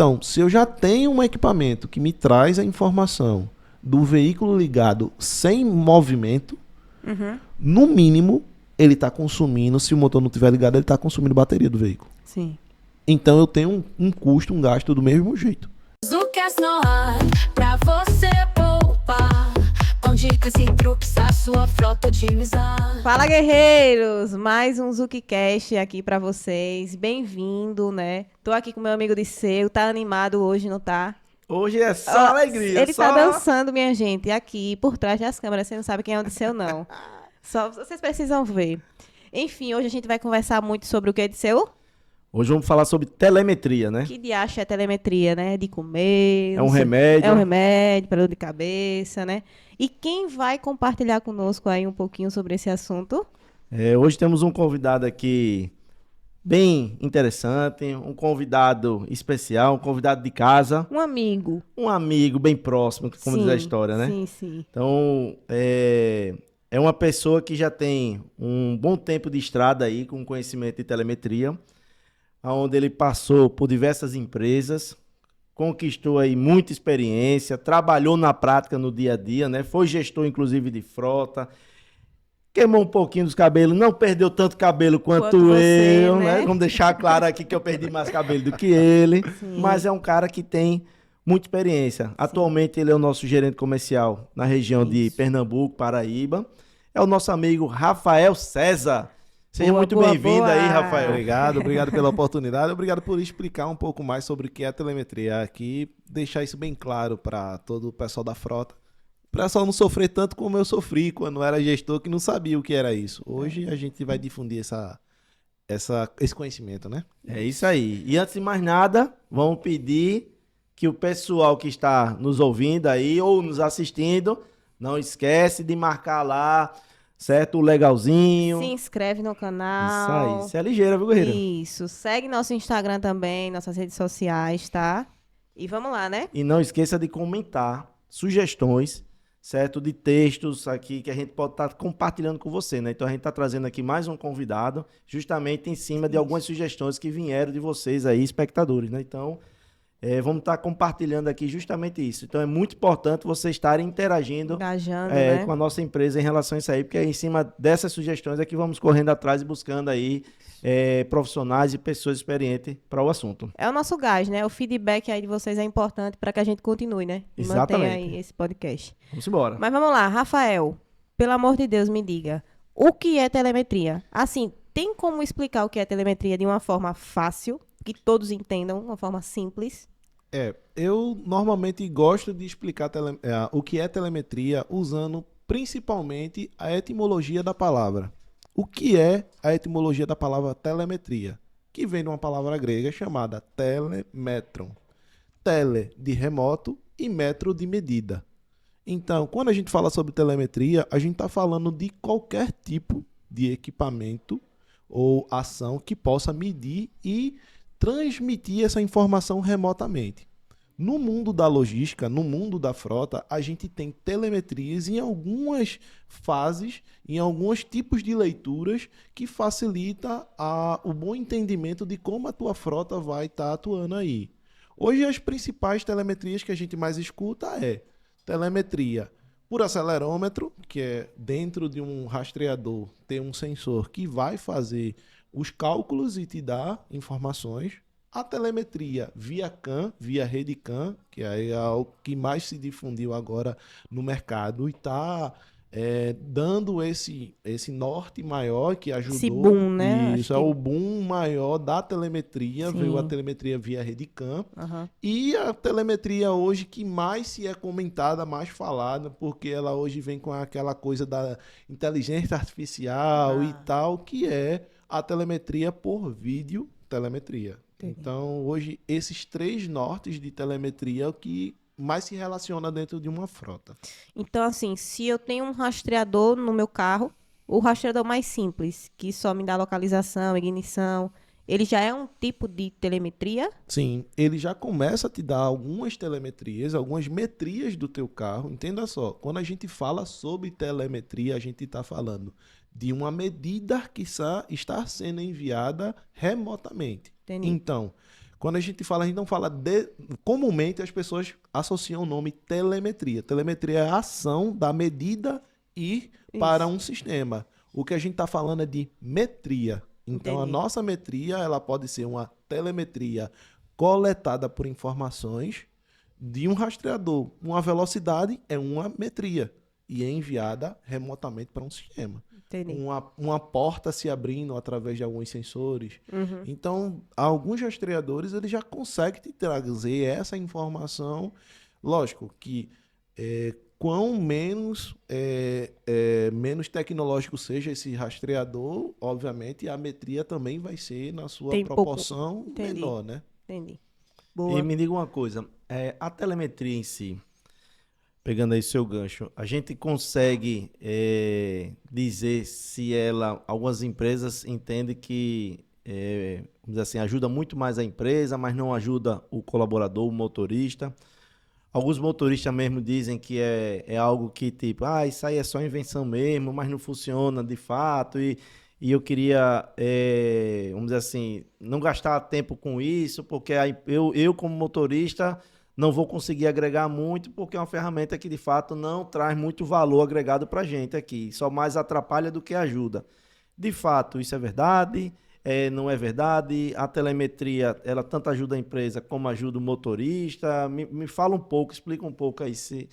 Então, se eu já tenho um equipamento que me traz a informação do veículo ligado sem movimento, no mínimo, ele está consumindo, se o motor não estiver ligado, ele está consumindo bateria do veículo. Sim. Então eu tenho um custo, um gasto do mesmo jeito. Zucast no ar, pra você poupar, com dicas e truques a sua frota otimizar. Fala, guerreiros! Mais um Zucast aqui pra vocês. Bem-vindo, né? Tô aqui com meu amigo Disseu. Tá animado hoje, não tá? Hoje é só alegria. Ele tá dançando, minha gente, aqui por trás das câmeras. Você não sabe quem é o Disseu, não. Só vocês precisam ver. Enfim, hoje a gente vai conversar muito sobre o que, Disseu? Hoje vamos falar sobre telemetria, né? Que diacho é telemetria, né? De comer. É um remédio. É um remédio para dor de cabeça, né? E quem vai compartilhar conosco aí um pouquinho sobre esse assunto? Hoje temos um convidado aqui bem interessante, um convidado especial, um convidado de casa. Um amigo. Um amigo bem próximo, como diz a história, né? Sim, sim. Então, é uma pessoa que já tem um bom tempo de estrada aí, com conhecimento de telemetria, onde ele passou por diversas empresas, conquistou aí muita experiência, trabalhou na prática no dia a dia, né? Foi gestor, inclusive, de frota, queimou um pouquinho dos cabelos, não perdeu tanto cabelo quanto você, eu, né? Vamos deixar claro aqui que eu perdi mais cabelo do que ele, Sim. mas é um cara que tem muita experiência. Atualmente ele é o nosso gerente comercial na região de Pernambuco, Paraíba. É o nosso amigo Rafael César. Seja muito bem-vindo aí, Rafael. Obrigado pela oportunidade. Obrigado por explicar um pouco mais sobre o que é a telemetria aqui, deixar isso bem claro para todo o pessoal da frota. Para só não sofrer tanto como eu sofri quando era gestor que não sabia o que era isso. Hoje a gente vai difundir esse conhecimento, né? É isso aí. E antes de mais nada, vamos pedir que o pessoal que está nos ouvindo aí ou nos assistindo, não esquece de marcar lá, certo? O legalzinho. Se inscreve no canal. Isso aí. Você é ligeira, viu, guerreiro? Isso. Segue nosso Instagram também, nossas redes sociais, tá? E vamos lá, né? E não esqueça de comentar sugestões, certo? De textos aqui que a gente pode estar compartilhando com você, né? Então a gente está trazendo aqui mais um convidado, justamente em cima de algumas sugestões que vieram de vocês aí, espectadores, né? Então, vamos estar compartilhando aqui justamente isso. Então é muito importante vocês estarem interagindo Engajando, né? com a nossa empresa em relação a isso aí, porque em cima dessas sugestões é que vamos correndo atrás e buscando aí profissionais e pessoas experientes para o assunto. É o nosso gás, né? O feedback aí de vocês é importante para que a gente continue, né? E Exatamente. mantenha aí esse podcast. Vamos embora. Mas vamos lá, Rafael, pelo amor de Deus, me diga, o que é telemetria? Assim, tem como explicar o que é telemetria de uma forma fácil, que todos entendam, uma forma simples? Eu normalmente gosto de explicar o que é telemetria usando principalmente a etimologia da palavra. O que é a etimologia da palavra telemetria? Que vem de uma palavra grega chamada telemetron. Tele de remoto e metro de medida. Então, quando a gente fala sobre telemetria, a gente está falando de qualquer tipo de equipamento ou ação que possa medir e transmitir essa informação remotamente. No mundo da logística, no mundo da frota, a gente tem telemetrias em algumas fases, em alguns tipos de leituras que facilita o bom entendimento de como a tua frota vai estar atuando aí. Hoje as principais telemetrias que a gente mais escuta é telemetria por acelerômetro, que é dentro de um rastreador ter um sensor que vai fazer os cálculos e te dar informações. A telemetria via CAN, via rede CAN, que é o que mais se difundiu agora no mercado e está dando esse norte maior que ajudou. Esse boom, né? Isso, o boom maior da telemetria. Sim. Veio a telemetria via rede CAN. Uhum. E a telemetria hoje que mais se é comentada, mais falada, porque ela hoje vem com aquela coisa da inteligência artificial e tal, que é a telemetria por vídeo telemetria. Entendi. Então, hoje, esses 3 nortes de telemetria é o que mais se relaciona dentro de uma frota. Então, assim, se eu tenho um rastreador no meu carro, o rastreador mais simples, que só me dá localização, ignição, ele já é um tipo de telemetria? Sim, ele já começa a te dar algumas telemetrias, algumas metrias do teu carro. Entenda só, quando a gente fala sobre telemetria, a gente está falando de uma medida que está sendo enviada remotamente. Entendi. Então, Quando a gente não fala de... Comumente as pessoas associam o nome telemetria. Telemetria é a ação da medida ir para um sistema. O que a gente está falando é de metria. Então, a Entendi. nossa metria, ela pode ser uma telemetria coletada por informações de um rastreador. Uma velocidade é uma metria e é enviada remotamente para um sistema. Entendi. Uma porta se abrindo através de alguns sensores. Uhum. Então, alguns rastreadores eles já conseguem te trazer essa informação. Lógico que quão menos tecnológico seja esse rastreador, obviamente a metria também vai ser na sua Tem pouco- proporção Entendi. menor, né? Entendi. E Boa. me diga uma coisa, a telemetria em si, pegando aí seu gancho, a gente consegue dizer se algumas empresas entendem que, vamos dizer assim, ajuda muito mais a empresa, mas não ajuda o colaborador, o motorista. Alguns motoristas mesmo dizem que é algo que tipo, isso aí é só invenção mesmo, mas não funciona de fato e eu queria, vamos dizer assim, não gastar tempo com isso, porque eu como motorista não vou conseguir agregar muito, porque é uma ferramenta que de fato não traz muito valor agregado para a gente aqui, só mais atrapalha do que ajuda. De fato, isso é verdade? Não é verdade? A telemetria, ela tanto ajuda a empresa como ajuda o motorista? Me fala um pouco, explica um pouco aí, se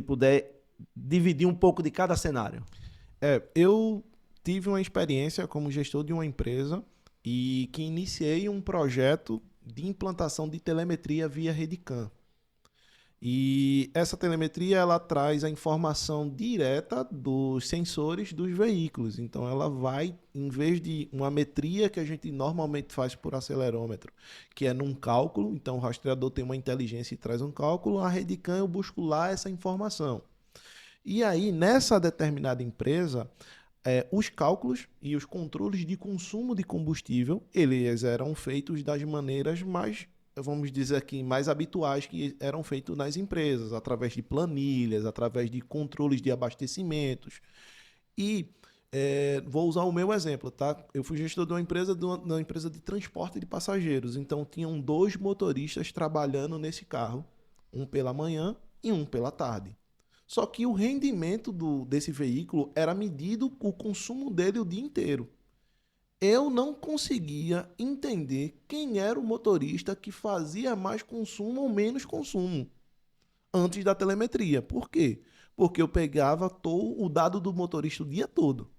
puder dividir um pouco de cada cenário. Eu tive uma experiência como gestor de uma empresa e que iniciei um projeto de implantação de telemetria via Redecam. E essa telemetria ela traz a informação direta dos sensores dos veículos. Então ela vai, em vez de uma metria que a gente normalmente faz por acelerômetro, que é num cálculo, então o rastreador tem uma inteligência e traz um cálculo, a Redecam eu busco lá essa informação. E aí, nessa determinada empresa, os cálculos e os controles de consumo de combustível, eles eram feitos das maneiras mais, vamos dizer aqui, mais habituais que eram feitos nas empresas, através de planilhas, através de controles de abastecimentos. E vou usar o meu exemplo, tá? Eu fui gestor de uma empresa de transporte de passageiros, então tinham 2 motoristas trabalhando nesse carro, um pela manhã e um pela tarde. Só que o rendimento desse veículo era medido o consumo dele o dia inteiro. Eu não conseguia entender quem era o motorista que fazia mais consumo ou menos consumo antes da telemetria. Por quê? Porque eu pegava o dado do motorista o dia todo.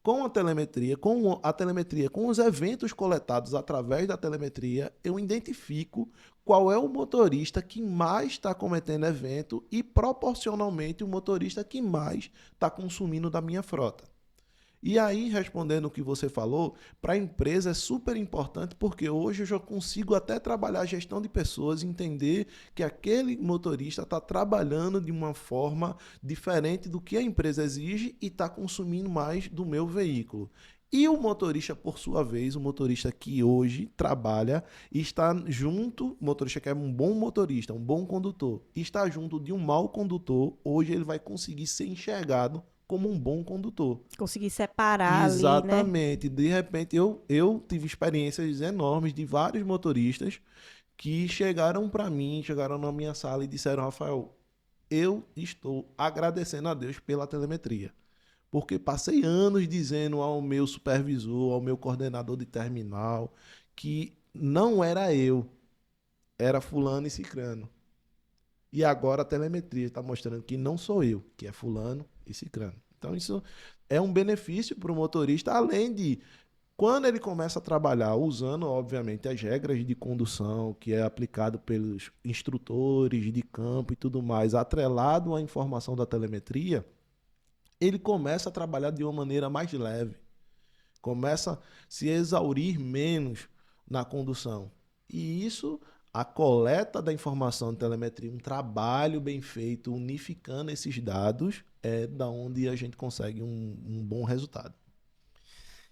Com a telemetria, com os eventos coletados através da telemetria, eu identifico qual é o motorista que mais está cometendo evento e, proporcionalmente, o motorista que mais está consumindo da minha frota. E aí, respondendo o que você falou, para a empresa é super importante porque hoje eu já consigo até trabalhar a gestão de pessoas, entender que aquele motorista está trabalhando de uma forma diferente do que a empresa exige e está consumindo mais do meu veículo. E o motorista, por sua vez, o motorista que hoje trabalha e está junto, o motorista que é um bom motorista, um bom condutor, e está junto de um mau condutor, hoje ele vai conseguir ser enxergado como um bom condutor. Conseguir separar ali, né? Exatamente. De repente, eu tive experiências enormes de vários motoristas que chegaram para mim, chegaram na minha sala e disseram, Rafael, eu estou agradecendo a Deus pela telemetria. Porque passei anos dizendo ao meu supervisor, ao meu coordenador de terminal, que não era eu, era fulano e cicrano. E agora a telemetria está mostrando que não sou eu, que é fulano e cicrano. Então isso é um benefício para o motorista, além de, quando ele começa a trabalhar usando, obviamente, as regras de condução, que é aplicado pelos instrutores de campo e tudo mais, atrelado à informação da telemetria, ele começa a trabalhar de uma maneira mais leve, começa a se exaurir menos na condução. E isso, a coleta da informação de telemetria, um trabalho bem feito, unificando esses dados, é da onde a gente consegue um bom resultado.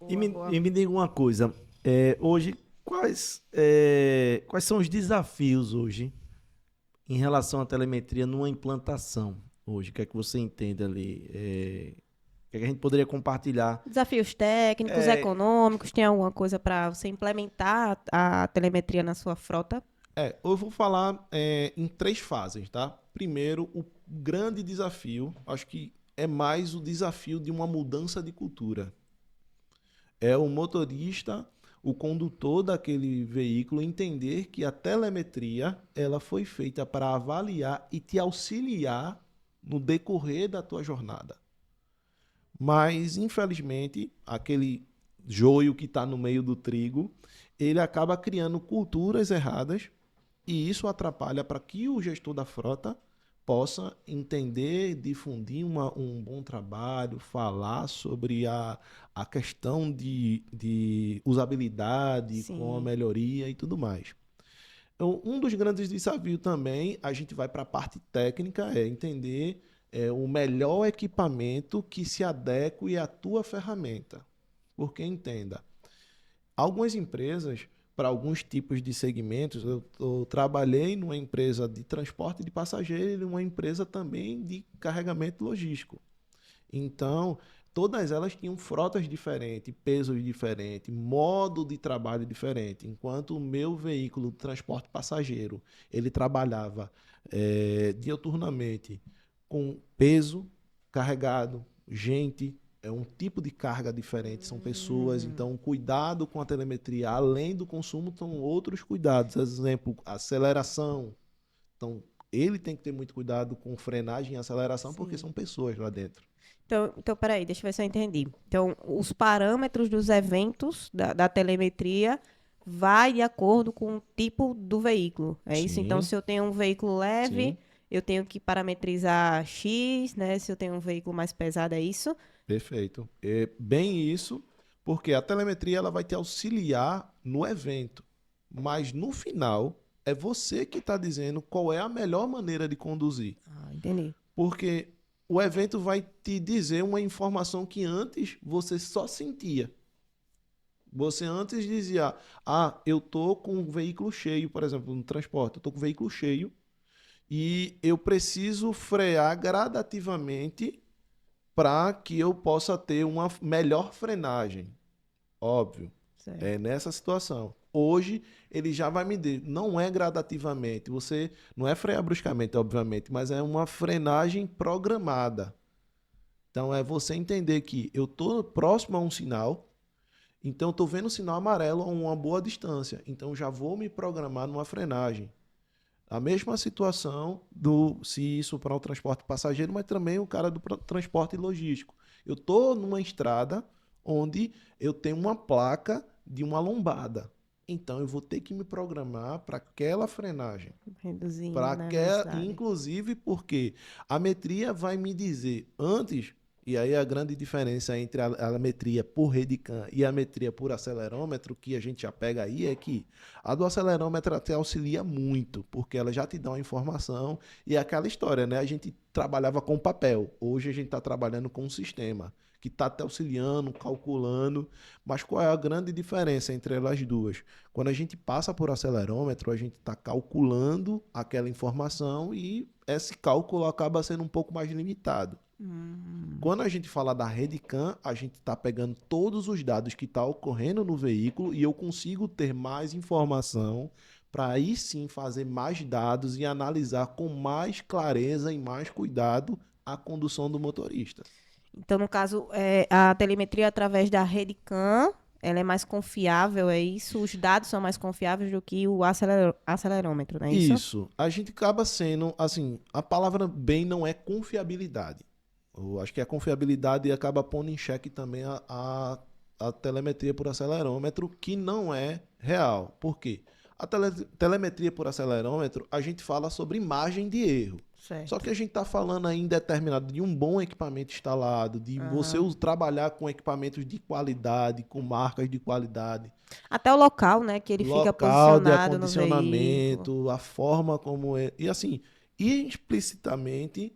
E me diga uma coisa, hoje, quais são os desafios hoje em relação à telemetria numa implantação? Hoje, o que é que você entende ali? que a gente poderia compartilhar? Desafios técnicos, econômicos, tem alguma coisa para você implementar a telemetria na sua frota? Eu vou falar em 3 fases, tá? Primeiro, o grande desafio, acho que é mais o desafio de uma mudança de cultura. É o motorista, o condutor daquele veículo entender que a telemetria ela foi feita para avaliar e te auxiliar no decorrer da tua jornada. Mas, infelizmente, aquele joio que está no meio do trigo, ele acaba criando culturas erradas e isso atrapalha para que o gestor da frota possa entender, difundir um bom trabalho, falar sobre a questão de usabilidade, Sim. com a melhoria e tudo mais. Então, um dos grandes desafios também, a gente vai para a parte técnica, é entender o melhor equipamento que se adeque à tua ferramenta. Porque entenda, algumas empresas, para alguns tipos de segmentos, eu trabalhei numa empresa de transporte de passageiro e numa empresa também de carregamento logístico. Então, todas elas tinham frotas diferentes, pesos diferentes, modo de trabalho diferente. Enquanto o meu veículo de transporte passageiro, ele trabalhava diuturnamente com peso carregado, gente, é um tipo de carga diferente, são pessoas, então cuidado com a telemetria, além do consumo, são outros cuidados, exemplo, aceleração, então ele tem que ter muito cuidado com frenagem e aceleração, Sim. porque são pessoas lá dentro. Então, peraí, deixa eu ver se eu entendi. Então, os parâmetros dos eventos da telemetria vai de acordo com o tipo do veículo, é isso? Sim. Então, se eu tenho um veículo leve, Sim. eu tenho que parametrizar X, né? Se eu tenho um veículo mais pesado, é isso? Perfeito. É bem isso, porque a telemetria ela vai te auxiliar no evento, mas no final é você que está dizendo qual é a melhor maneira de conduzir. Entendi. Porque o evento vai te dizer uma informação que antes você só sentia. Você antes dizia, eu tô com um veículo cheio, por exemplo, no transporte, eu tô com um veículo cheio e eu preciso frear gradativamente para que eu possa ter uma melhor frenagem. Óbvio, Certo. é nessa situação. Hoje, ele já vai me dizer, não é gradativamente, você não é frear bruscamente, obviamente, mas é uma frenagem programada. Então, é você entender que eu estou próximo a um sinal, então eu estou vendo o sinal amarelo a uma boa distância, então já vou me programar numa frenagem. A mesma situação se isso para o transporte passageiro, mas também o cara do transporte logístico. Eu estou numa estrada onde eu tenho uma placa de uma lombada. Então eu vou ter que me programar para aquela frenagem. Reduzindo, Para né, a aquela, velocidade. inclusive porque a metria vai me dizer antes, e aí a grande diferença entre a metria por Redicam e a metria por acelerômetro, que a gente já pega aí, é que a do acelerômetro te auxilia muito, porque ela já te dá uma informação, e é aquela história, né? A gente trabalhava com papel, hoje a gente está trabalhando com um sistema que está te auxiliando, calculando, mas qual é a grande diferença entre elas duas? Quando a gente passa por acelerômetro, a gente está calculando aquela informação e esse cálculo acaba sendo um pouco mais limitado. Quando a gente fala da Redicam, a gente está pegando todos os dados que estão ocorrendo no veículo e eu consigo ter mais informação para aí sim fazer mais dados e analisar com mais clareza e mais cuidado a condução do motorista. Então, no caso, a telemetria através da Redicam, ela é mais confiável, é isso? Os dados são mais confiáveis do que o acelerômetro, não é isso? Isso. A gente acaba sendo, assim, a palavra bem não é confiabilidade. Eu acho que a confiabilidade acaba pondo em xeque também a telemetria por acelerômetro, que não é real. Por quê? A telemetria por acelerômetro, a gente fala sobre margem de erro. Certo. Só que a gente está falando aí em determinado de um bom equipamento instalado, de você trabalhar com equipamentos de qualidade, com marcas de qualidade. Até o local, né, que ele fica Local de posicionado no veículo. acondicionamento, a forma como é. E assim, explicitamente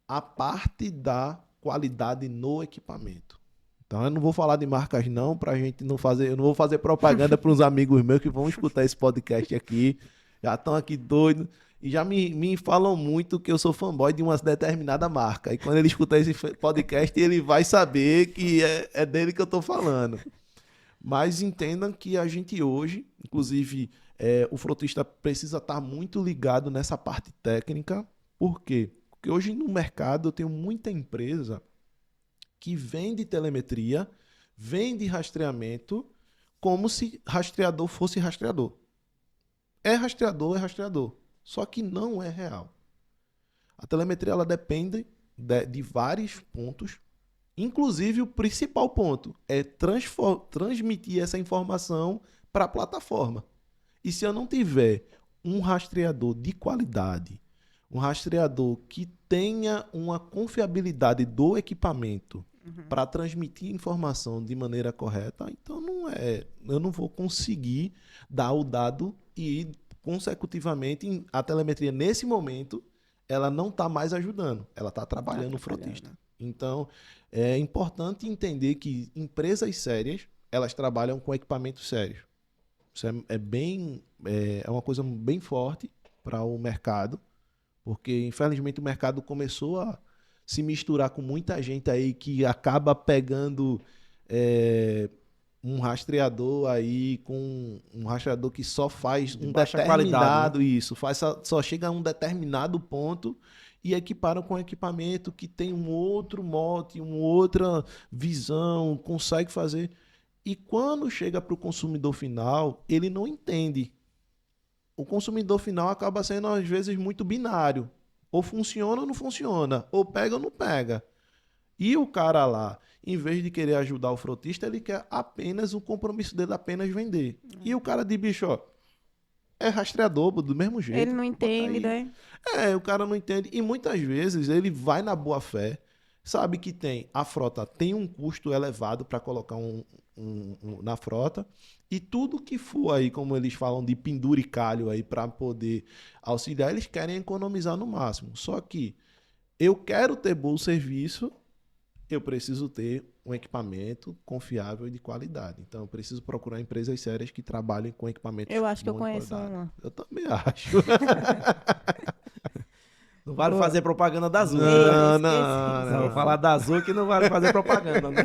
a parte da qualidade no equipamento. Então eu não vou falar de marcas não, pra gente não fazer, eu não vou fazer propaganda para uns amigos meus que vão escutar esse podcast aqui, já estão aqui doidos. E já me falam muito que eu sou fanboy de uma determinada marca. E quando ele escutar esse podcast, ele vai saber que é dele que eu tô falando. Mas entendam que a gente hoje, inclusive, o frotista precisa estar muito ligado nessa parte técnica. Por quê? Porque hoje no mercado eu tenho muita empresa que vende telemetria, vende rastreamento, como se rastreador fosse rastreador. É rastreador. Só que não é real. A telemetria ela depende de vários pontos. Inclusive, o principal ponto é transmitir essa informação para a plataforma. E se eu não tiver um rastreador de qualidade, um rastreador que tenha uma confiabilidade do equipamento para transmitir informação de maneira correta, então eu não vou conseguir dar o dado e, consecutivamente, a telemetria, nesse momento, ela não está mais ajudando, ela está atrapalhando o frotista. Então, é importante entender que empresas sérias, elas trabalham com equipamentos sérios. Isso é uma coisa bem forte para o mercado, porque, infelizmente, o mercado começou a se misturar com muita gente aí que acaba pegando um rastreador aí, com um rastreador que só faz um determinado, isso, só chega a um determinado ponto e equiparam com equipamento que tem um outro mote, uma outra visão, consegue fazer. E quando chega para o consumidor final, ele não entende. O consumidor final acaba sendo, às vezes, muito binário. Ou funciona ou não funciona. Ou pega ou não pega. E o cara lá, em vez de querer ajudar o frotista, ele quer apenas o compromisso dele, apenas vender. E o cara de bicho, ó, é rastreador do mesmo jeito. Ele não entende, né? O cara não entende. E muitas vezes ele vai na boa fé, sabe que a frota tem um custo elevado para colocar na frota, e tudo que for aí, como eles falam, de penduricalho aí para poder auxiliar, eles querem economizar no máximo. Só que eu quero ter bom serviço, eu preciso ter um equipamento confiável e de qualidade. Então, eu preciso procurar empresas sérias que trabalhem com equipamentos. Eu acho que eu de conheço qualidade. uma. Eu também acho. Não vale fazer propaganda da Azul. Não. Vou falar da Azul que não vale fazer propaganda, né?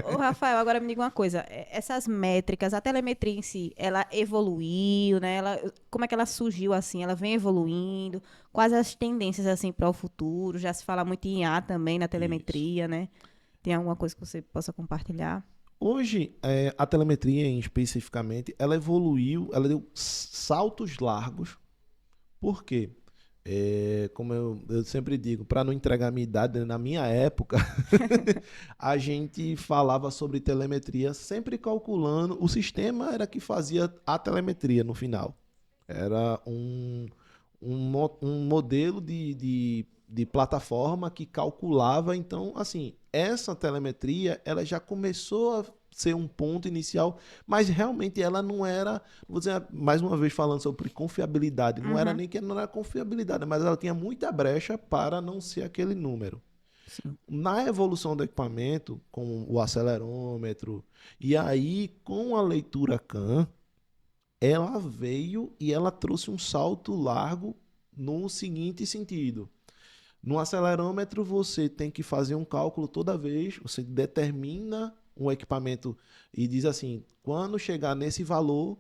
Ô, Rafael, agora me diga uma coisa. Essas métricas, a telemetria em si, ela evoluiu, né? Como é que ela surgiu assim? Ela vem evoluindo? Quais as tendências assim para o futuro? Já se fala muito em IA também na telemetria, né? Tem alguma coisa que você possa compartilhar? Hoje, a telemetria especificamente, ela evoluiu, ela deu saltos largos. Por quê? Como eu sempre digo, para não entregar a minha idade, na minha época, a gente falava sobre telemetria sempre calculando. O sistema era que fazia a telemetria no final. Era um modelo de plataforma que calculava. Então, assim, essa telemetria ela já começou a ser um ponto inicial, mas realmente ela não era, vou dizer mais uma vez falando sobre confiabilidade, não era nem que não era confiabilidade, mas ela tinha muita brecha para não ser aquele número. Sim. Na evolução do equipamento, com o acelerômetro, e aí com a leitura CAN, ela veio e ela trouxe um salto largo no seguinte sentido. No acelerômetro você tem que fazer um cálculo toda vez, você determina um equipamento e diz assim, quando chegar nesse valor,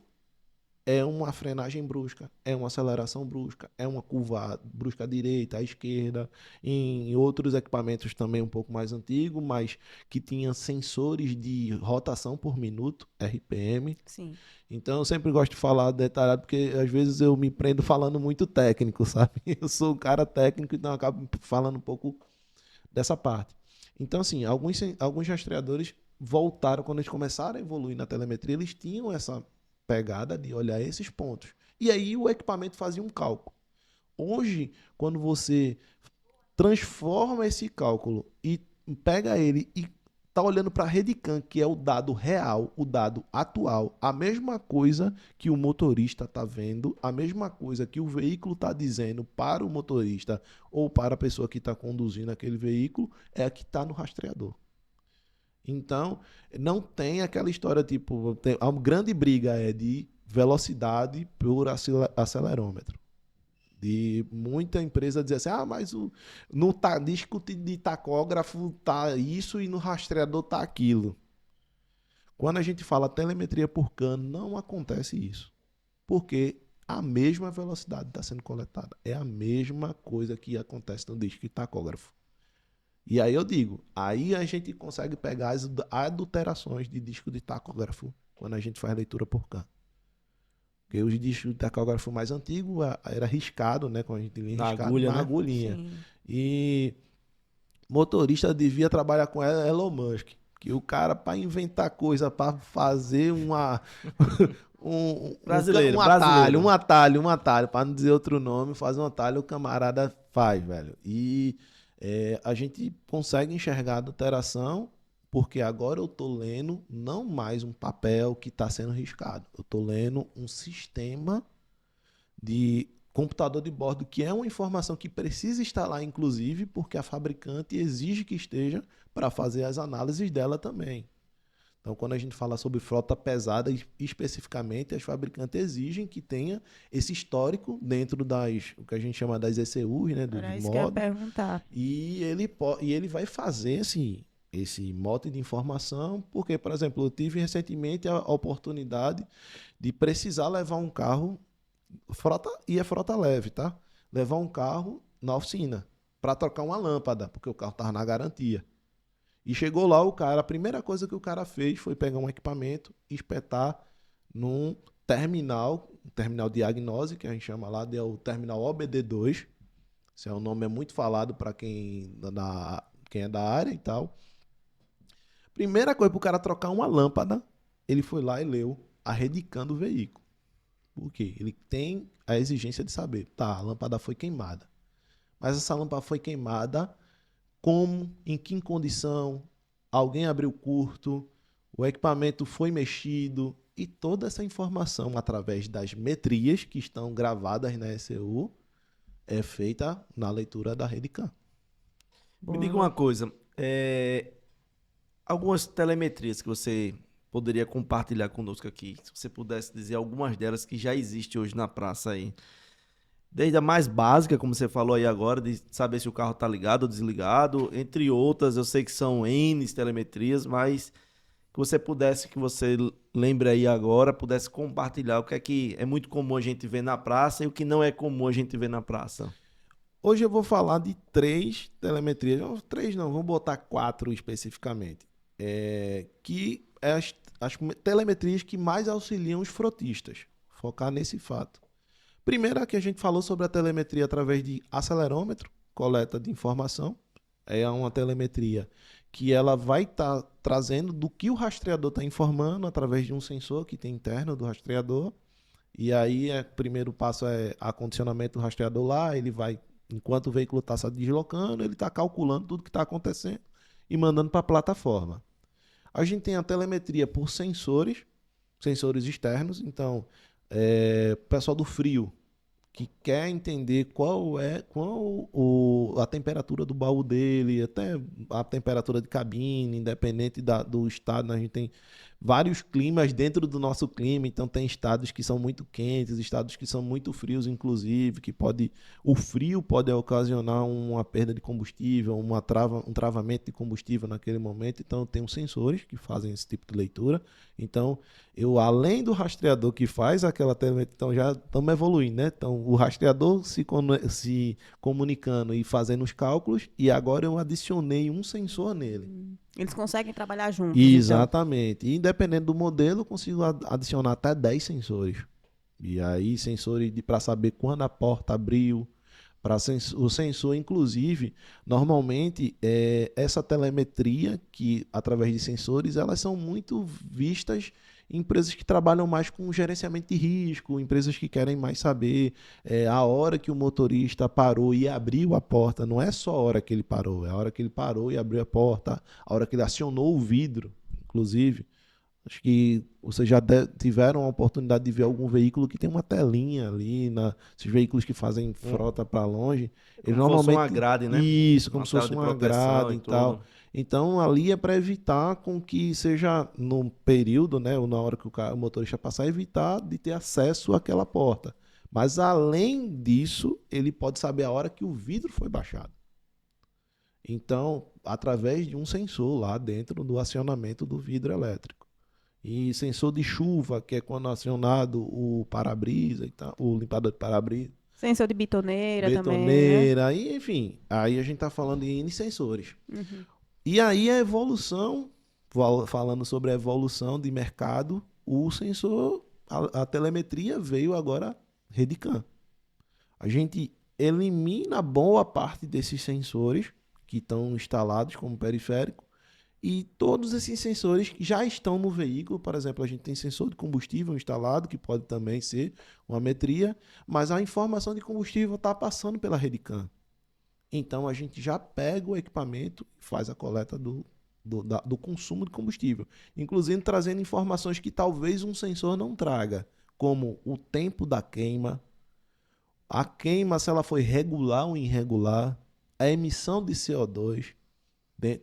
é uma frenagem brusca, é uma aceleração brusca, é uma curva brusca à direita, à esquerda. Em outros equipamentos também um pouco mais antigos, mas que tinham sensores de rotação por minuto, RPM. Sim. Então eu sempre gosto de falar detalhado, porque às vezes eu me prendo falando muito técnico, sabe? Eu sou um cara técnico, então eu acabo falando um pouco dessa parte. Então, assim, alguns rastreadores voltaram, quando eles começaram a evoluir na telemetria, eles tinham essa pegada de olhar esses pontos. E aí o equipamento fazia um cálculo. Hoje, quando você transforma esse cálculo e pega ele e está olhando para a rede CAN, que é o dado real, o dado atual, a mesma coisa que o motorista está vendo, a mesma coisa que o veículo está dizendo para o motorista ou para a pessoa que está conduzindo aquele veículo, é a que está no rastreador. Então, não tem aquela história tipo... A grande briga é de velocidade por acelerômetro. De muita empresa dizer assim, mas no disco de tacógrafo tá isso e no rastreador tá aquilo. Quando a gente fala telemetria por cano, não acontece isso. Porque a mesma velocidade está sendo coletada. É a mesma coisa que acontece no disco de tacógrafo. E aí eu digo, aí a gente consegue pegar as adulterações de disco de tacógrafo quando a gente faz leitura por cano. Porque os discos de tacógrafo mais antigos era riscado, né? Quando a gente lia Na riscado, agulha, na né? agulhinha. Sim. E motorista devia trabalhar com Elon Musk. Que o cara, para inventar coisa, para fazer Brasileiro, um atalho, para não dizer outro nome, fazer um atalho, o camarada faz, velho. E a gente consegue enxergar a adulteração, porque agora eu tô lendo não mais um papel que está sendo riscado, eu tô lendo um sistema de computador de bordo, que é uma informação que precisa estar lá, inclusive, porque a fabricante exige que esteja para fazer as análises dela também. Então, quando a gente fala sobre frota pesada, especificamente, as fabricantes exigem que tenha esse histórico dentro o que a gente chama das ECUs, né, dos Era isso que eu ia modos. perguntar. E ele vai fazer esse mote de informação, porque, por exemplo, eu tive recentemente a oportunidade de precisar levar um carro, é frota leve, tá? Levar um carro na oficina para trocar uma lâmpada, porque o carro estava na garantia. E chegou lá o cara, a primeira coisa que o cara fez foi pegar um equipamento e espetar num terminal, um terminal de diagnose, que a gente chama lá de o terminal OBD2. Esse nome é muito falado para quem é da área e tal. Primeira coisa para o cara trocar uma lâmpada, ele foi lá e leu a Redicam do veículo. Por quê? Ele tem a exigência de saber, tá, a lâmpada foi queimada. Mas essa lâmpada foi queimada como, em que condição, alguém abriu curto, o equipamento foi mexido, e toda essa informação através das metrias que estão gravadas na ECU é feita na leitura da Redicam. Me diga uma coisa, algumas telemetrias que você poderia compartilhar conosco aqui, se você pudesse dizer algumas delas que já existem hoje na praça aí. Desde a mais básica, como você falou aí agora, de saber se o carro está ligado ou desligado, entre outras, eu sei que são N telemetrias, mas que você pudesse, que você lembre aí agora, pudesse compartilhar o que é muito comum a gente ver na praça e o que não é comum a gente ver na praça. Hoje eu vou falar de 3 telemetrias, não, 3 não, vamos botar 4 especificamente, que é as telemetrias que mais auxiliam os frotistas, focar nesse fato. Primeiro, que a gente falou sobre a telemetria através de acelerômetro, coleta de informação. É uma telemetria que ela vai estar trazendo do que o rastreador está informando através de um sensor que tem interno do rastreador. E aí, o primeiro passo é acondicionamento do rastreador lá. Ele vai, enquanto o veículo está se deslocando, ele está calculando tudo que está acontecendo e mandando para a plataforma. A gente tem a telemetria por sensores externos. Então, o pessoal do frio, que quer entender qual a temperatura do baú dele, até a temperatura de cabine, independente do estado. A gente tem vários climas dentro do nosso clima, então tem estados que são muito quentes, estados que são muito frios, inclusive, o frio pode ocasionar uma perda de combustível, um travamento de combustível naquele momento. Então tem sensores que fazem esse tipo de leitura. Então, além do rastreador que faz aquela telemetria, então já estamos evoluindo, né? Então, o rastreador se comunicando e fazendo os cálculos, e agora eu adicionei um sensor nele. Eles conseguem trabalhar juntos. Exatamente. Então. E independente do modelo, eu consigo adicionar até 10 sensores. E aí, sensores para saber quando a porta abriu. O sensor, inclusive, normalmente, essa telemetria, que através de sensores, elas são muito vistas em empresas que trabalham mais com gerenciamento de risco, empresas que querem mais saber a hora que o motorista parou e abriu a porta. Não é só a hora que ele parou, é a hora que ele parou e abriu a porta, a hora que ele acionou o vidro, inclusive. Acho que vocês já tiveram a oportunidade de ver algum veículo que tem uma telinha ali, esses veículos que fazem frota para longe. Eles normalmente uma grade, né? Isso, como se fosse uma grade e tal. Então, ali é para evitar com que seja no período, né, ou na hora que o motorista passar, evitar de ter acesso àquela porta. Mas além disso, ele pode saber a hora que o vidro foi baixado. Então, através de um sensor lá dentro do acionamento do vidro elétrico. E sensor de chuva, que é quando acionado o para-brisa e tal, o limpador de para-brisa. Sensor de bitoneira, também, né? Betoneira, e, enfim, aí a gente está falando de N sensores. Uhum. E aí a evolução, falando sobre a evolução de mercado, o sensor, a telemetria veio agora Redicam. A gente elimina boa parte desses sensores que estão instalados como periférico e todos esses sensores que já estão no veículo. Por exemplo, a gente tem sensor de combustível instalado, que pode também ser uma metria, mas a informação de combustível está passando pela Redicam. Então a gente já pega o equipamento e faz a coleta do consumo de combustível, inclusive trazendo informações que talvez um sensor não traga, como o tempo da queima, a queima se ela foi regular ou irregular, a emissão de CO2,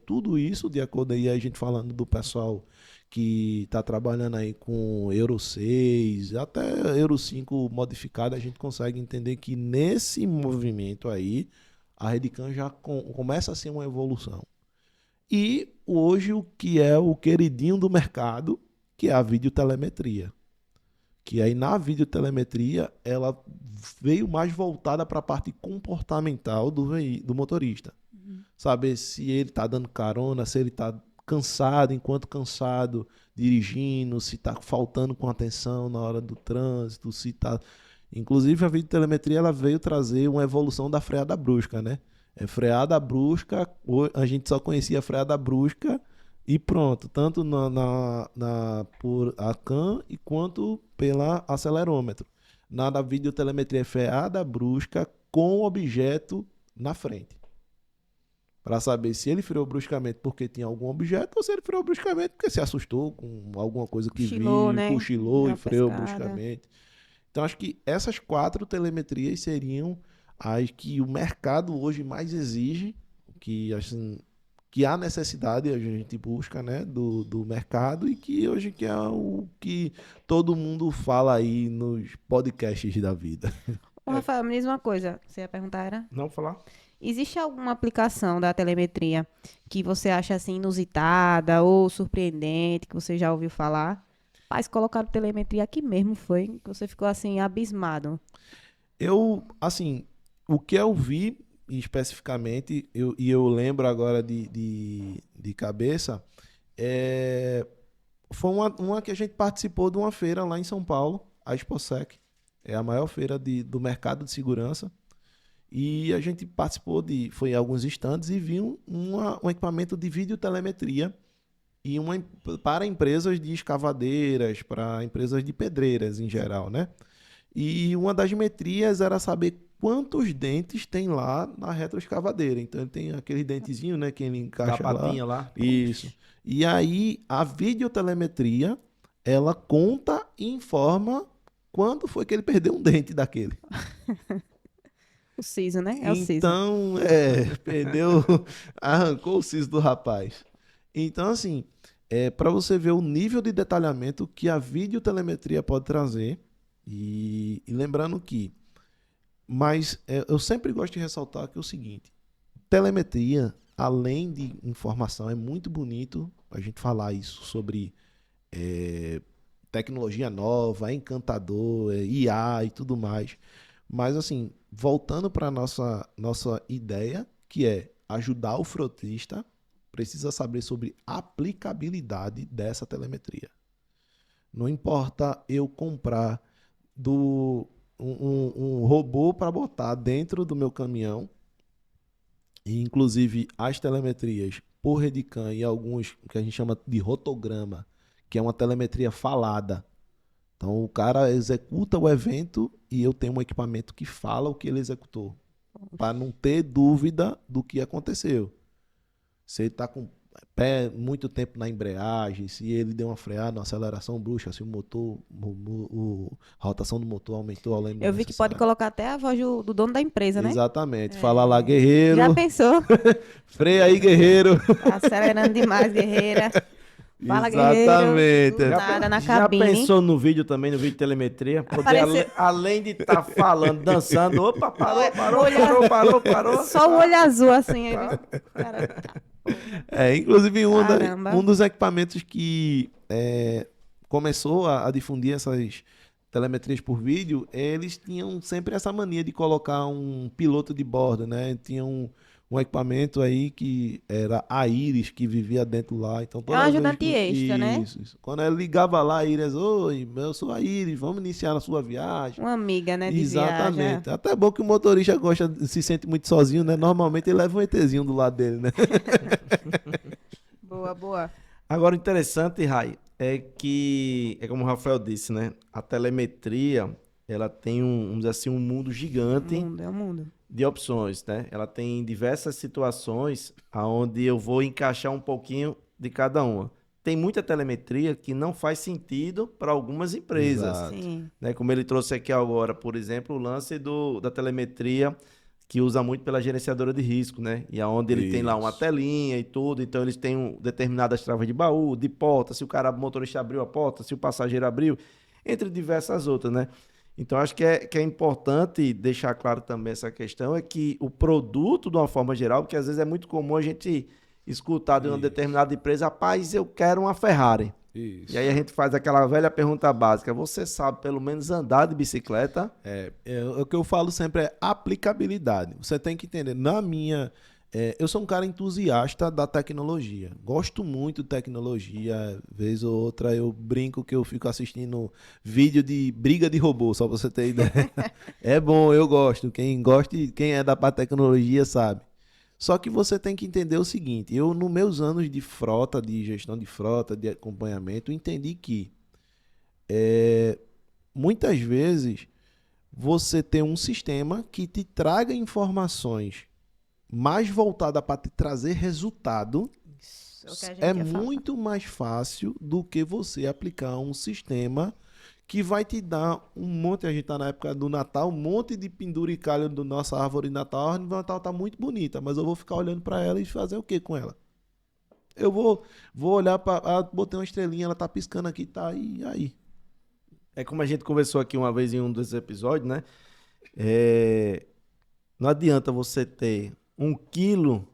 tudo isso de acordo aí a gente falando do pessoal que está trabalhando aí com Euro 6, até Euro 5 modificado, a gente consegue entender que nesse movimento aí a Redicam já começa a ser uma evolução. E hoje o que é o queridinho do mercado, que é a videotelemetria. Que aí na videotelemetria ela veio mais voltada para a parte comportamental do motorista. Saber se ele está dando carona, se ele está cansado, enquanto cansado, dirigindo, se está faltando com atenção na hora do trânsito, se está... Inclusive a videotelemetria ela veio trazer uma evolução da freada brusca, né? Freada brusca, a gente só conhecia a freada brusca e pronto, tanto por ACAM e quanto pela acelerômetro. Na da videotelemetria é freada brusca com objeto na frente. Para saber se ele freou bruscamente porque tinha algum objeto ou se ele freou bruscamente porque se assustou com alguma coisa que Cochilou, viu, né? cochilou Deu e freou uma pescada. bruscamente. Então, acho que essas 4 telemetrias seriam as que o mercado hoje mais exige, que, assim, que há necessidade, a gente busca, né, do mercado e que hoje que é o que todo mundo fala aí nos podcasts da vida. Ô, Rafael, me diz uma coisa. Você ia perguntar, era? Não falar? Existe alguma aplicação da telemetria que você acha assim inusitada ou surpreendente, que você já ouviu falar? Mas colocaram telemetria aqui mesmo, foi? Que você ficou assim, abismado. Assim, o que eu vi especificamente, eu lembro agora de cabeça, foi uma que a gente participou de uma feira lá em São Paulo, a Exposec, é a maior feira do mercado de segurança, e a gente participou foi em alguns estandes e viu um equipamento de videotelemetria e para empresas de escavadeiras, para empresas de pedreiras em geral, né? E uma das metrias era saber quantos dentes tem lá na retroescavadeira. Então ele tem aquele dentezinho, né, que ele encaixa Da patinha lá. lá. Isso. E aí a videotelemetria, ela conta e informa quando foi que ele perdeu um dente daquele. O siso, né? É o siso. Então, arrancou o siso do rapaz. Então, assim, para você ver o nível de detalhamento que a videotelemetria pode trazer. E lembrando que, eu sempre gosto de ressaltar que é o seguinte: telemetria, além de informação, é muito bonito a gente falar isso sobre tecnologia nova, é encantador, IA e tudo mais. Mas, assim, voltando para a nossa ideia, que é ajudar o frotista, precisa saber sobre a aplicabilidade dessa telemetria. Não importa eu comprar um robô para botar dentro do meu caminhão, e inclusive as telemetrias por Redicam e alguns que a gente chama de rotograma, que é uma telemetria falada. Então o cara executa o evento e eu tenho um equipamento que fala o que ele executou, para não ter dúvida do que aconteceu. Se ele está com pé muito tempo na embreagem, se ele deu uma freada, uma aceleração brusca, se o motor, a rotação do motor aumentou além do Eu vi que pode colocar até a voz do dono da empresa, né? Exatamente. Fala lá, guerreiro. Já pensou? Freia aí, guerreiro. Acelerando demais, guerreira. Fala, guerreiro. Exatamente. Do nada na Já cabine. pensou no vídeo também, no vídeo de telemetria? Poder, Apareceu- além de estar falando, dançando, opa, parou, parou. Só o olho azul, assim. Ele... Cara, Inclusive Caramba. um dos equipamentos que começou a difundir essas telemetrias por vídeo, eles tinham sempre essa mania de colocar um piloto de bordo, né? Tinha um equipamento aí que era a Iris, que vivia dentro lá. Então, toda É um vez ajudante que- extra, né? Isso. Quando ela ligava lá, a Iris, oi, eu sou a Iris, vamos iniciar a sua viagem. uma amiga, né, de Exatamente. viagem. Até bom que o motorista se sente muito sozinho, né? Normalmente ele leva um ETzinho do lado dele, né? Boa, boa. Agora, o interessante, Rai, é que, é como o Rafael disse, né? A telemetria, ela tem vamos dizer assim, um mundo gigante É o mundo. de opções, né? Ela tem diversas situações onde eu vou encaixar um pouquinho de cada uma. Tem muita telemetria que não faz sentido para algumas empresas, Exato. Sim. né? Como ele trouxe aqui agora, por exemplo, o lance da telemetria que usa muito pela gerenciadora de risco, né? E aonde ele tem lá uma Isso. telinha e tudo, então eles têm determinadas travas de baú, de porta, se o motorista abriu a porta, se o passageiro abriu, entre diversas outras, né? Então, acho que é importante deixar claro também essa questão, é que o produto, de uma forma geral, porque às vezes é muito comum a gente escutar de uma Isso. determinada empresa, rapaz, eu quero uma Ferrari. Isso. E aí a gente faz aquela velha pergunta básica, você sabe pelo menos andar de bicicleta? O que eu falo sempre é aplicabilidade. Você tem que entender. Eu sou um cara entusiasta da tecnologia. Gosto muito de tecnologia. Vez ou outra eu brinco que eu fico assistindo vídeo de briga de robô, só pra você ter ideia. É bom, eu gosto. Quem gosta, quem é da parte de tecnologia sabe. Só que você tem que entender o seguinte, nos meus anos de frota, de gestão de frota, de acompanhamento, entendi que muitas vezes você tem um sistema que te traga informações mais voltada para te trazer resultado, Isso, é o que a gente é ia falar. muito mais fácil do que você aplicar um sistema que vai te dar um monte, a gente tá na época do Natal, um monte de penduricalho da nossa árvore de Natal. A árvore de Natal tá muito bonita, mas eu vou ficar olhando para ela e fazer o que com ela? Eu vou olhar para, botei uma estrelinha, ela tá piscando aqui, tá, e aí? É como a gente conversou aqui uma vez em um dos episódios, né? Não adianta você ter 1 quilo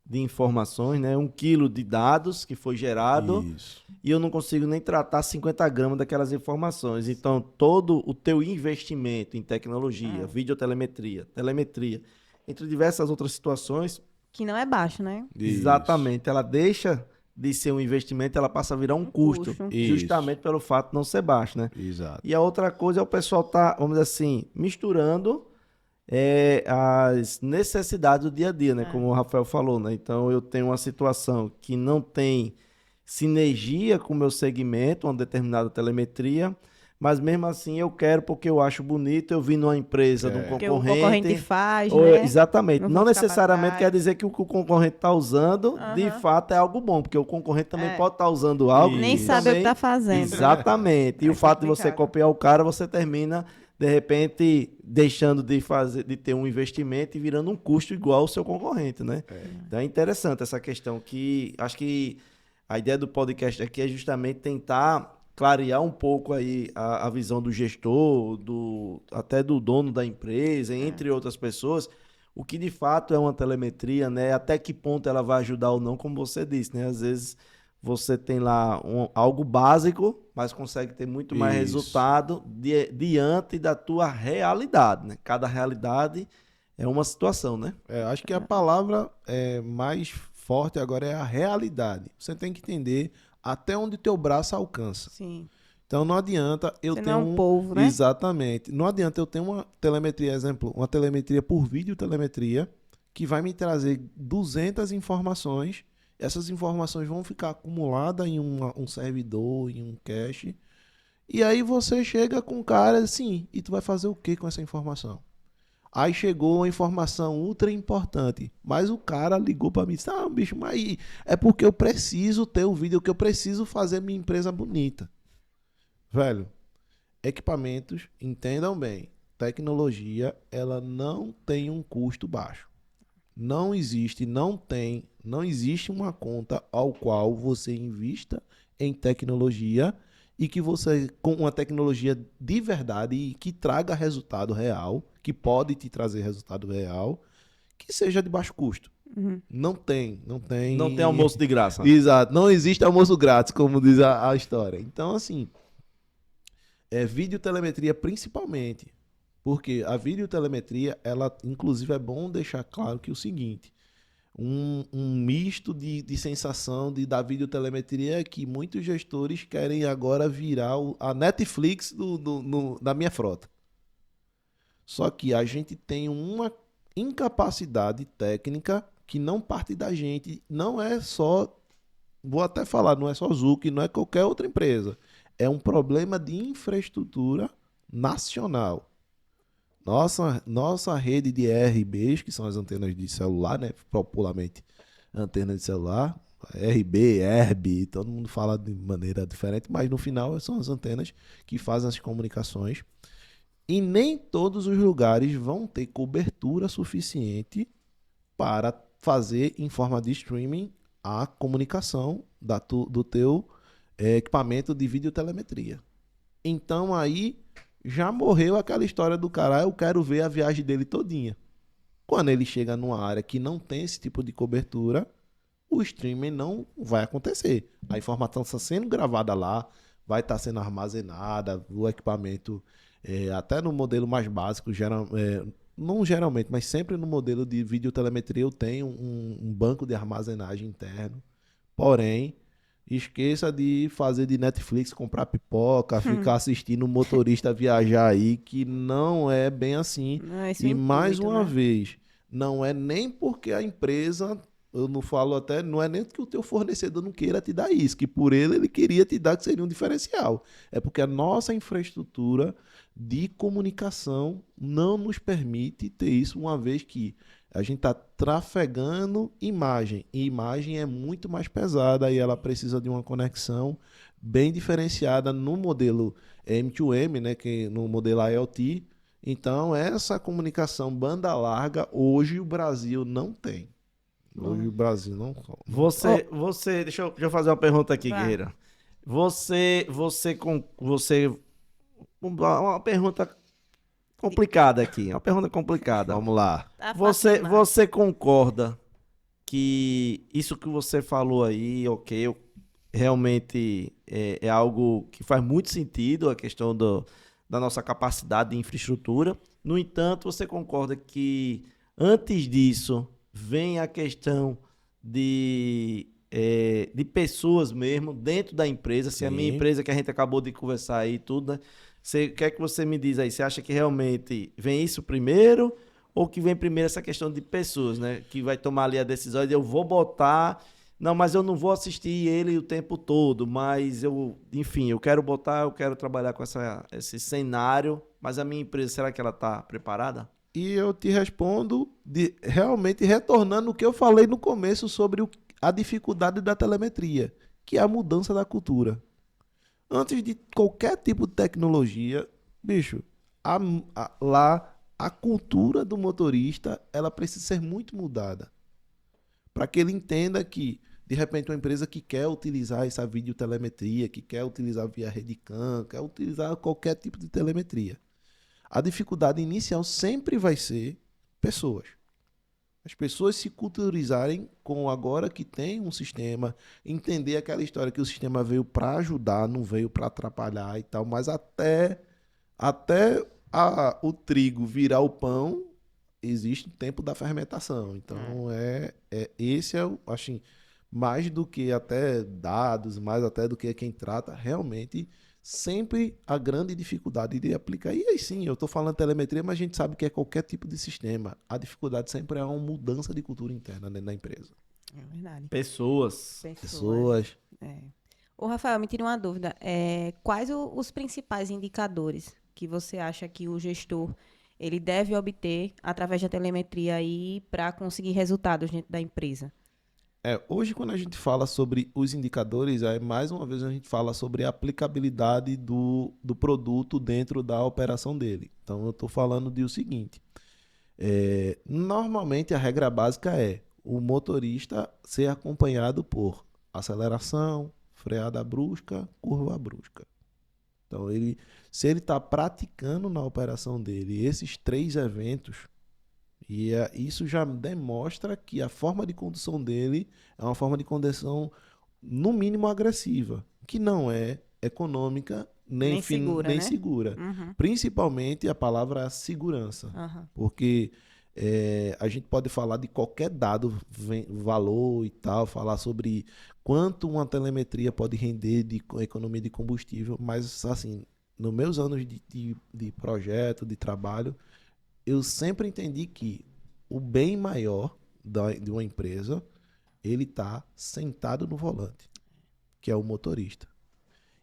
de informações, né? 1 quilo de dados que foi gerado Isso. e eu não consigo nem tratar 50 gramas daquelas informações. Então, todo o teu investimento em tecnologia, videotelemetria, telemetria, entre diversas outras situações, Que não é baixo, né? exatamente, ela deixa de ser um investimento, ela passa a virar um custo, Isso. justamente pelo fato de não ser baixo, né? Exato. E a outra coisa é o pessoal tá, vamos dizer assim, misturando as necessidades do dia a dia, né? Como o Rafael falou, né? Então eu tenho uma situação que não tem sinergia com o meu segmento, uma determinada telemetria, mas mesmo assim eu quero porque eu acho bonito, eu vi numa empresa de um Porque o concorrente faz, né? Exatamente. Não Não vou ficar pra necessariamente trás. quer dizer que o que o concorrente está usando, de fato, é algo bom, porque o concorrente também pode estar usando algo. Nem que sabe o que também- tá fazendo. Exatamente. E o fato de você complicado. copiar o cara, você termina, de repente, deixando de ter um investimento e virando um custo igual ao seu concorrente, né? Então é interessante essa questão que acho que a ideia do podcast aqui é justamente tentar clarear um pouco aí a visão do gestor, até do dono da empresa, entre outras pessoas, o que de fato é uma telemetria, né? Até que ponto ela vai ajudar ou não, como você disse, né? Às vezes você tem lá algo básico, mas consegue ter muito mais Isso. resultado diante da tua realidade, né? Cada realidade é uma situação, né? Acho que a palavra mais forte agora é a realidade. Você tem que entender até onde teu braço alcança. Sim. Então não adianta eu Você ter não é um polvo, né? Exatamente. Não adianta eu ter uma telemetria, exemplo, uma telemetria por videotelemetria, que vai me trazer 200 informações. Essas informações vão ficar acumuladas em um servidor, em um cache. E aí você chega com o cara assim, e tu vai fazer o que com essa informação? Aí chegou uma informação ultra importante, mas o cara ligou para mim e disse, bicho, mas é porque eu preciso ter o vídeo, que eu preciso fazer minha empresa bonita. Velho, equipamentos, entendam bem, tecnologia, ela não tem um custo baixo. não existe uma conta ao qual você invista em tecnologia e que você, com uma tecnologia de verdade e que traga resultado real, que pode te trazer resultado real, que seja de baixo custo. Não tem. Não tem almoço de graça. Exato, não existe almoço grátis, como diz a história. Então, assim, videotelemetria principalmente, porque a videotelemetria, ela, inclusive, é bom deixar claro que é o seguinte, um misto de sensação da videotelemetria é que muitos gestores querem agora virar a Netflix da minha frota. Só que a gente tem uma incapacidade técnica que não parte da gente, não é só, vou até falar, não é só Zuc, não é qualquer outra empresa. É um problema de infraestrutura nacional. Nossa rede de RBs, que são as antenas de celular, né? Popularmente, antena de celular, RB, ERB, todo mundo fala de maneira diferente, mas no final são as antenas que fazem as comunicações. E nem todos os lugares vão ter cobertura suficiente para fazer em forma de streaming a comunicação do teu equipamento de videotelemetria. Então aí já morreu aquela história do cara, eu quero ver a viagem dele todinha. Quando ele chega numa área que não tem esse tipo de cobertura, o streaming não vai acontecer. A informação está sendo gravada lá, vai estar sendo armazenada, o equipamento, até no modelo mais básico, não geralmente, mas sempre no modelo de videotelemetria eu tenho um banco de armazenagem interno. Porém, esqueça de fazer de Netflix, comprar pipoca, ficar assistindo o motorista viajar aí, que não é bem assim. E mais uma vez, não é nem porque a empresa, eu não falo até, não é nem que o teu fornecedor não queira te dar isso, que por ele queria te dar que seria um diferencial. É porque a nossa infraestrutura de comunicação não nos permite ter isso, uma vez que a gente está trafegando imagem, e imagem é muito mais pesada e ela precisa de uma conexão bem diferenciada no modelo M2M, né, que no modelo IoT. Então, essa comunicação banda larga, hoje o Brasil não tem. Hoje o Brasil não... Deixa eu fazer uma pergunta aqui, Guerreira. Uma pergunta complicada aqui, uma pergunta complicada. Vamos lá. Tá Você concorda que isso que você falou aí, ok, realmente é algo que faz muito sentido, a questão da nossa capacidade de infraestrutura. No entanto, você concorda que antes disso vem a questão de pessoas mesmo dentro da empresa, se a minha empresa que a gente acabou de conversar aí tudo, né? O que é que você me diz aí? Você acha que realmente vem isso primeiro ou que vem primeiro essa questão de pessoas, né? Que vai tomar ali a decisão de eu vou botar... Não, mas eu não vou assistir ele o tempo todo, mas eu quero botar, eu quero trabalhar com esse cenário, mas a minha empresa, será que ela está preparada? E eu te respondo realmente retornando o que eu falei no começo sobre a dificuldade da telemetria, que é a mudança da cultura. Antes de qualquer tipo de tecnologia, bicho, a cultura do motorista, ela precisa ser muito mudada. Para que ele entenda que, de repente, uma empresa que quer utilizar essa videotelemetria, que quer utilizar via Redecam, quer utilizar qualquer tipo de telemetria. A dificuldade inicial sempre vai ser pessoas. As pessoas se culturizarem com agora que tem um sistema, entender aquela história que o sistema veio para ajudar, não veio para atrapalhar e tal, mas até o trigo virar o pão, existe o tempo da fermentação. Então, esse é, assim, mais do que até dados, mais até do que quem trata, realmente, sempre a grande dificuldade de aplicar. E aí sim, eu estou falando telemetria, mas a gente sabe que é qualquer tipo de sistema. A dificuldade sempre é uma mudança de cultura interna dentro da empresa. É verdade. Pessoas. Ô, Rafael, me tira uma dúvida. Quais os principais indicadores que você acha que o gestor ele deve obter através da telemetria aí para conseguir resultados dentro da empresa? Hoje, quando a gente fala sobre os indicadores, mais uma vez a gente fala sobre a aplicabilidade do produto dentro da operação dele. Então, eu estou falando de o seguinte. Normalmente a regra básica é o motorista ser acompanhado por aceleração, freada brusca, curva brusca. Então, se ele está praticando na operação dele esses 3 eventos, isso já demonstra que a forma de condução dele é uma forma de condução, no mínimo, agressiva, que não é econômica nem segura, nem né? segura. Uhum. Principalmente a palavra segurança, Aham. porque a gente pode falar de qualquer dado, valor e tal, falar sobre quanto uma telemetria pode render de economia de combustível, mas assim, nos meus anos de projeto, de trabalho, eu sempre entendi que o bem maior de uma empresa, ele está sentado no volante, que é o motorista.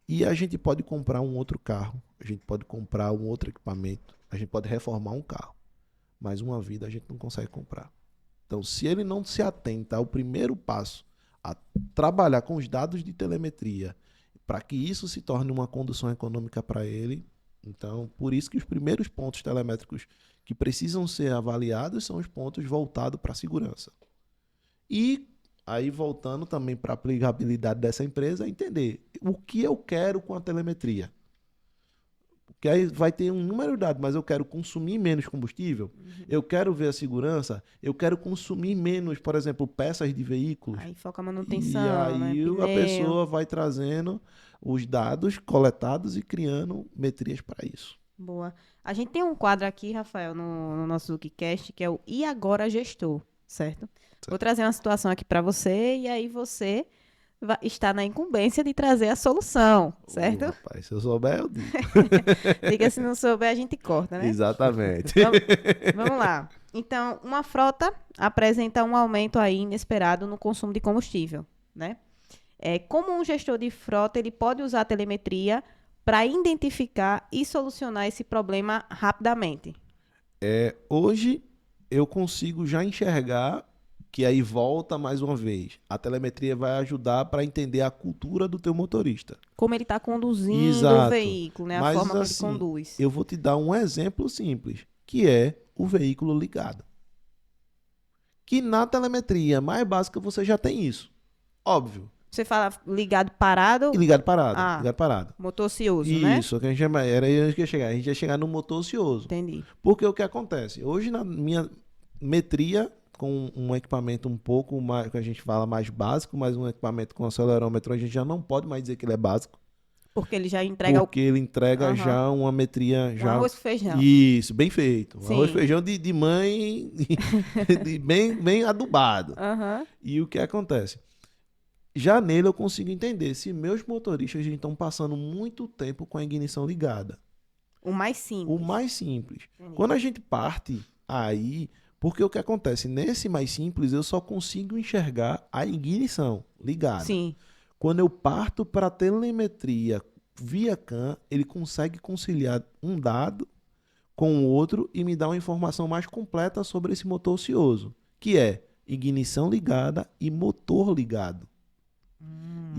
E a gente pode comprar um outro carro, a gente pode comprar um outro equipamento, a gente pode reformar um carro, mas uma vida a gente não consegue comprar. Então, se ele não se atenta ao primeiro passo, a trabalhar com os dados de telemetria, para que isso se torne uma condução econômica para ele, então, por isso que os primeiros pontos telemétricos que precisam ser avaliados são os pontos voltados para a segurança. E aí, voltando também para a aplicabilidade dessa empresa, é entender o que eu quero com a telemetria. Porque aí vai ter um número de dados, mas eu quero consumir menos combustível, eu quero ver a segurança, eu quero consumir menos, por exemplo, peças de veículos. Aí foca a manutenção, E aí né? a Pneu. pessoa vai trazendo os dados coletados e criando metrias para isso. Boa. A gente tem um quadro aqui, Rafael, no nosso Lookcast, que é o E Agora Gestor, certo? Vou trazer uma situação aqui para você e aí você está na incumbência de trazer a solução, certo? Rapaz, se eu souber, eu digo. Diga, se não souber, a gente corta, né? Exatamente. Vamos lá. Então, uma frota apresenta um aumento aí inesperado no consumo de combustível, né? Como um gestor de frota, ele pode usar a telemetria para identificar e solucionar esse problema rapidamente. Hoje eu consigo já enxergar que aí volta mais uma vez. A telemetria vai ajudar para entender a cultura do teu motorista. Como ele está conduzindo Exato. o veículo, né? A Mas, forma assim, que ele conduz. Eu vou te dar um exemplo simples, que é o veículo ligado. Que na telemetria mais básica você já tem isso. Óbvio. Você fala ligado parado, E ligado parado. Ah. Ligado parado. motor ocioso, né? Isso, que a gente chama, era aí que ia chegar. A gente ia chegar no motor ocioso. Entendi. Porque o que acontece? Hoje na minha metria, com um equipamento um pouco mais, que a gente fala mais básico, mas um equipamento com acelerômetro, a gente já não pode mais dizer que ele é básico. Porque ele já entrega Porque ele entrega Aham. já uma metria... o já arroz com feijão. Isso, bem feito. Sim. Arroz e feijão de mãe, bem adubado. Aham. E o que acontece? Já nele eu consigo entender se meus motoristas estão passando muito tempo com a ignição ligada. O mais simples. O mais simples. Entendi. Quando a gente parte aí, porque o que acontece? Nesse mais simples eu só consigo enxergar a ignição ligada. Sim. Quando eu parto para a telemetria via CAN, ele consegue conciliar um dado com o outro e me dá uma informação mais completa sobre esse motor ocioso, que é ignição ligada e motor ligado.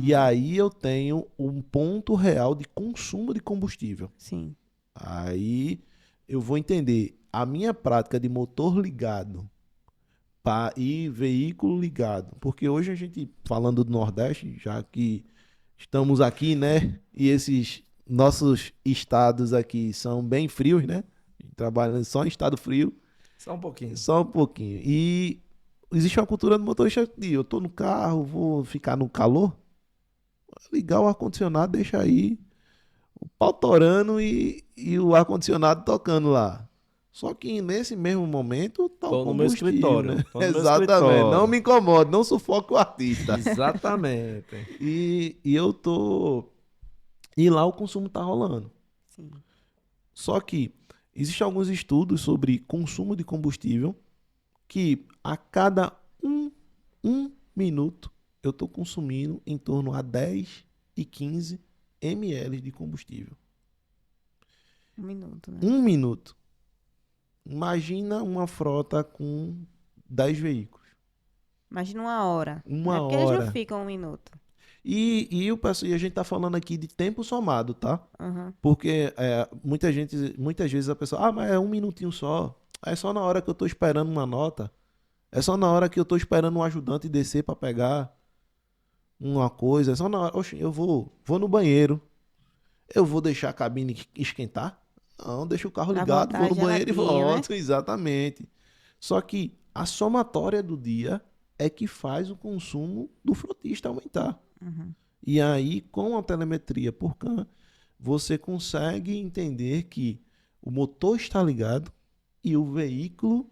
E aí eu tenho um ponto real de consumo de combustível. Sim. Aí eu vou entender a minha prática de motor ligado e veículo ligado. Porque hoje a gente, falando do Nordeste, já que estamos aqui, né? E esses nossos estados aqui são bem frios, né? Trabalhando só em estado frio. Só um pouquinho. Só um pouquinho. E existe uma cultura do motorista de eu tô no carro, vou ficar no calor. Ligar o ar-condicionado, deixa aí o pau torando e o ar-condicionado tocando lá. Só que nesse mesmo momento tá Tô o no meu combustível, escritório. né? Tô no meu Exatamente. escritório. Não me incomode, não sufoque o artista. Exatamente. E eu tô... E lá o consumo tá rolando. Sim. Só que existem alguns estudos sobre consumo de combustível que a cada um minuto eu estou consumindo em torno a 10 e 15 ml de combustível. 1 minuto, né? 1 minuto. Imagina uma frota com 10 veículos. Imagina 1 hora. Uma Porque eles hora. não ficam 1 minuto. E a gente tá falando aqui de tempo somado, tá? Aham. Porque muitas vezes a pessoa, mas é 1 minutinho só. É só na hora que eu tô esperando uma nota. É só na hora que eu tô esperando um ajudante descer pra pegar uma coisa. É só na hora. Oxe, eu vou no banheiro. Eu vou deixar a cabine esquentar? Não, deixa o carro Pra ligado, voltar vou no banheiro e geladinho, né? volto. Exatamente. Só que a somatória do dia é que faz o consumo do frotista aumentar. Uhum. E aí, com a telemetria por CAN, você consegue entender que o motor está ligado e o veículo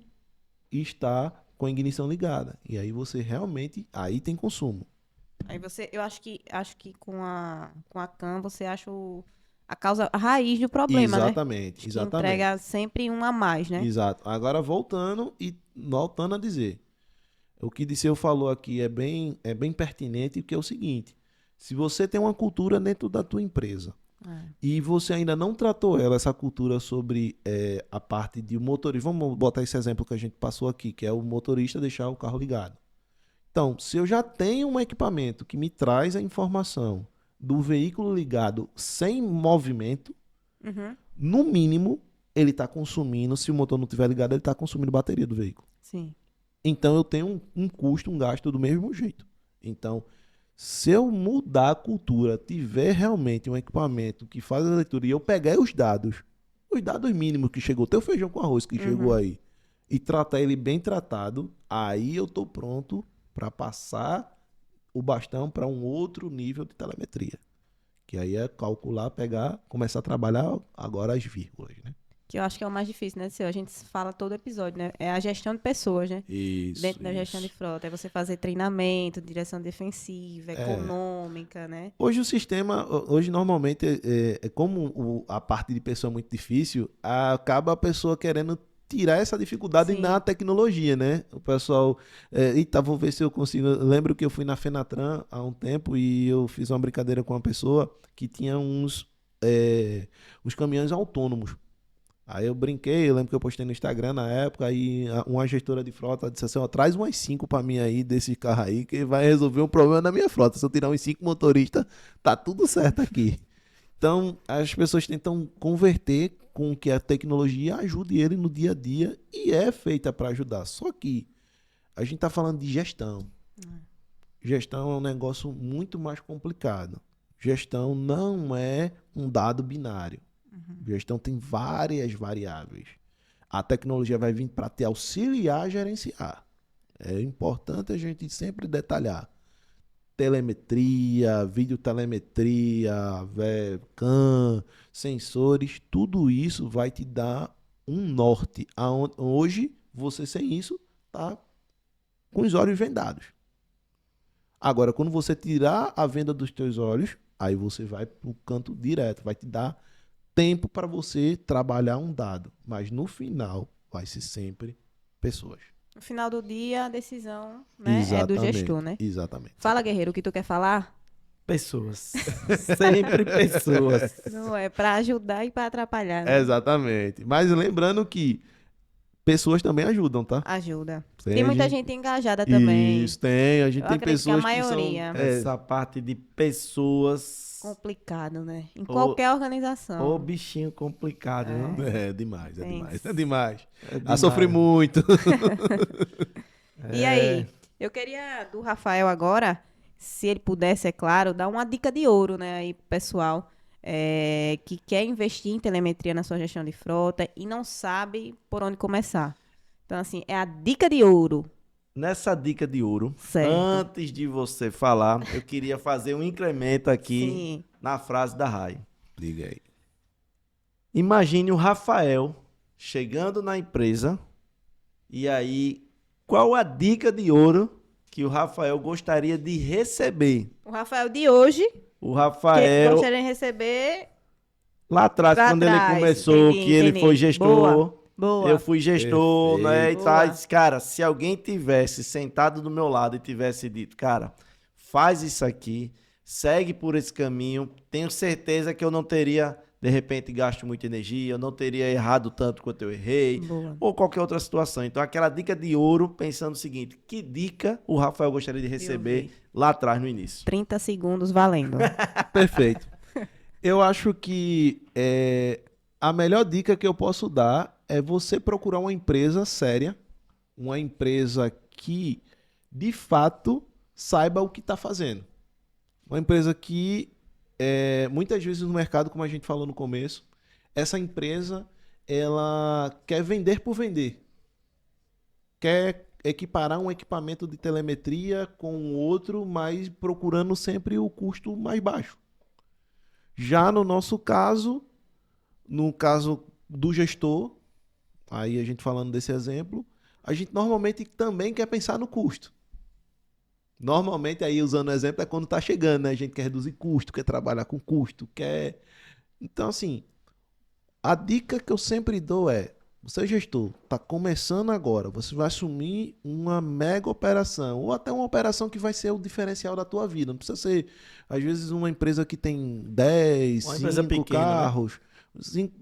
está com a ignição ligada. E aí você realmente, aí tem consumo. Aí eu acho que com a CAN você acha a causa, a raiz do problema, né? Exatamente, Que exatamente. entrega sempre um a mais, né? Exato. Agora voltando a dizer, o que Disseu falou aqui é bem pertinente, porque é o seguinte: se você tem uma cultura dentro da tua empresa e você ainda não tratou essa cultura sobre a parte de motorista, vamos botar esse exemplo que a gente passou aqui, que é o motorista deixar o carro ligado. Então, se eu já tenho um equipamento que me traz a informação do veículo ligado sem movimento, Uhum. no mínimo, ele está consumindo, se o motor não estiver ligado, ele está consumindo bateria do veículo. Sim. Então eu tenho um custo, um gasto do mesmo jeito. Então, se eu mudar a cultura, tiver realmente um equipamento que faz a leitura e eu pegar os dados mínimos que chegou, teu feijão com arroz que chegou aí, e tratar ele bem tratado, aí eu tô pronto para passar o bastão para um outro nível de telemetria. Que aí é calcular, pegar, começar a trabalhar agora as vírgulas, né? Que eu acho que é o mais difícil, né, Seu? A gente fala todo episódio, né? É a gestão de pessoas, né? Isso. Dentro da gestão de frota. É você fazer treinamento, direção defensiva, econômica, né? Hoje o sistema, hoje normalmente, como a parte de pessoa é muito difícil, acaba a pessoa querendo tirar essa dificuldade Sim. na tecnologia, né? O pessoal, eita, vou ver se eu consigo. Eu lembro que eu fui na Fenatran há um tempo e eu fiz uma brincadeira com uma pessoa que tinha uns caminhões autônomos. Aí eu brinquei, eu lembro que eu postei no Instagram na época, aí uma gestora de frota disse assim, ó, traz umas 5 pra mim aí, desse carro aí, que vai resolver um problema na minha frota. Se eu tirar uns 5 motoristas, tá tudo certo aqui. Então, as pessoas tentam converter com que a tecnologia ajude ele no dia a dia e é feita para ajudar. Só que a gente tá falando de gestão. Gestão é um negócio muito mais complicado. Gestão não é um dado binário. Gestão tem várias variáveis. A tecnologia vai vir para te auxiliar a gerenciar. É importante a gente sempre detalhar. Telemetria, videotelemetria, CAN, sensores, tudo isso vai te dar um norte. Hoje, você sem isso, tá com os olhos vendados. Agora, quando você tirar a venda dos teus olhos, aí você vai para o canto direto, vai te dar tempo para você trabalhar um dado, mas no final vai ser sempre pessoas. No final do dia, a decisão, né, é do gestor, né? Exatamente. Fala, Guerreiro, o que tu quer falar? Pessoas. Sempre pessoas. Não é para ajudar e para atrapalhar, né? Exatamente. Mas lembrando que pessoas também ajudam, tá? Ajuda. Tem Tem muita gente- gente engajada também. Isso, tem. A gente Eu tem acredito que a pessoas maioria. que são... Essa parte de pessoas. Complicado, né? Em Ô, qualquer organização. Ô, bichinho complicado, viu? É demais, é Tem. demais. É demais. É Ah, sofri demais. muito. E aí, eu queria do Rafael agora, se ele pudesse, é claro, dar uma dica de ouro, né, aí pro pessoal que quer investir em telemetria na sua gestão de frota e não sabe por onde começar. Então, assim, é a dica de ouro. Nessa dica de ouro, Certo. antes de você falar, eu queria fazer um incremento aqui Sim. na frase da Rai. Liga aí. Imagine o Rafael chegando na empresa e aí, qual a dica de ouro que o Rafael gostaria de receber? O Rafael de hoje, O que Rafael, gostaria de receber lá atrás, pra quando trás. ele começou, Entendi, que ele entendi. foi gestor, boa. eu fui gestor, Perfeito. né? E Boa. tal. Disse, cara, se alguém tivesse sentado do meu lado e tivesse dito, cara, faz isso aqui, segue por esse caminho, tenho certeza que eu não teria, de repente, gasto muita energia, eu não teria errado tanto quanto eu errei, Boa. ou qualquer outra situação. Então, aquela dica de ouro, pensando o seguinte, que dica o Rafael gostaria de receber vi. lá atrás no início? 30 segundos valendo. Perfeito. Eu acho que A melhor dica que eu posso dar é você procurar uma empresa séria, uma empresa que, de fato, saiba o que está fazendo. Uma empresa que, muitas vezes no mercado, como a gente falou no começo, essa empresa ela quer vender por vender. Quer equiparar um equipamento de telemetria com outro, mas procurando sempre o custo mais baixo. Já no nosso caso, no caso do gestor, aí a gente falando desse exemplo, a gente normalmente também quer pensar no custo. Normalmente, aí usando o exemplo, é quando está chegando, né? A gente quer reduzir custo, quer trabalhar com custo, quer... Então, assim, a dica que eu sempre dou é, você gestor, está começando agora, você vai assumir uma mega operação, ou até uma operação que vai ser o diferencial da tua vida. Não precisa ser, às vezes, uma empresa que tem 10, Uma 5 empresa pequena, carros,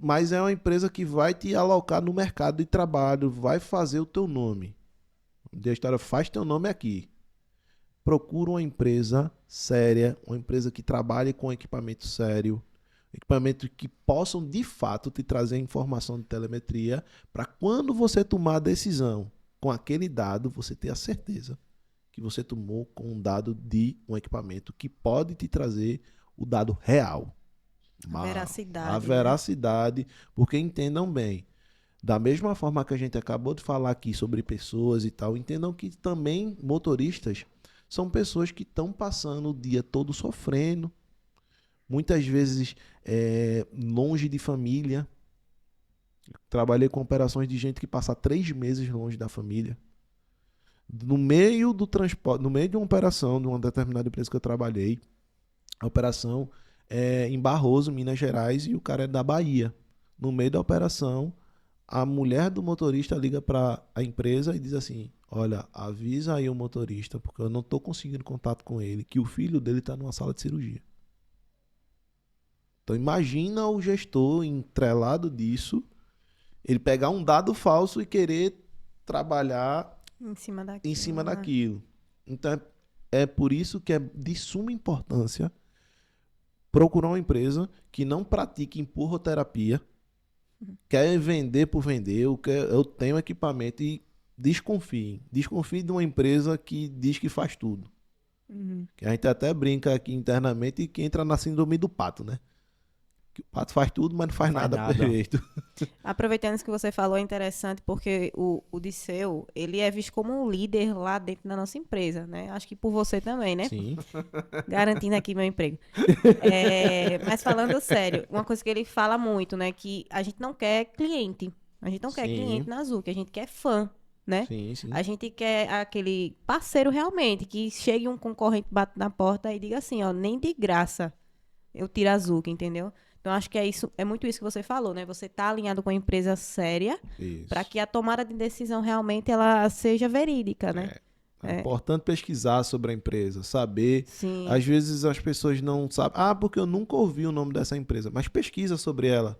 mas é uma empresa que vai te alocar no mercado de trabalho, vai fazer o teu nome. A história faz teu nome aqui. Procura uma empresa séria, uma empresa que trabalhe com equipamento sério, equipamentos que possam de fato te trazer informação de telemetria, para quando você tomar a decisão com aquele dado, você ter a certeza que você tomou com um dado de um equipamento que pode te trazer o dado real. A veracidade. A veracidade, porque entendam bem, da mesma forma que a gente acabou de falar aqui sobre pessoas e tal, entendam que também motoristas são pessoas que estão passando o dia todo sofrendo, muitas vezes longe de família. Trabalhei com operações de gente que passa 3 meses longe da família. No meio do transporte, no meio de uma operação, de uma determinada empresa que eu trabalhei, a operação é em Barroso, Minas Gerais, e o cara é da Bahia. No meio da operação, a mulher do motorista liga para a empresa e diz assim: olha, avisa aí o motorista, porque eu não estou conseguindo contato com ele, que o filho dele está numa sala de cirurgia. Então imagina o gestor entrelado disso, ele pegar um dado falso e querer trabalhar em cima daquilo. Então é por isso que é de suma importância procurar uma empresa que não pratique empurroterapia, quer vender por vender, eu tenho equipamento, e desconfie de uma empresa que diz que faz tudo. Que a gente até brinca aqui internamente e que entra na síndrome do pato, né? Que o pato faz tudo, mas não faz nada perfeito. Aproveitando isso que você falou, é interessante porque o Disseu, ele é visto como um líder lá dentro da nossa empresa, né? Acho que por você também, né? Sim. Garantindo aqui meu emprego. Mas falando sério, uma coisa que ele fala muito, né? Que a gente não quer cliente. A gente não quer Sim. cliente na Azul, que a gente quer fã, né? Sim, sim. A gente quer aquele parceiro realmente, que chegue um concorrente, bate na porta e diga assim, ó, nem de graça eu tiro a Azuca, entendeu? Então, acho que é muito isso que você falou, né? Você tá alinhado com a empresa séria Isso. para que a tomada de decisão realmente ela seja verídica, né? É importante pesquisar sobre a empresa, saber. Sim. Às vezes as pessoas não sabem. Ah, porque eu nunca ouvi o nome dessa empresa. Mas pesquisa sobre ela.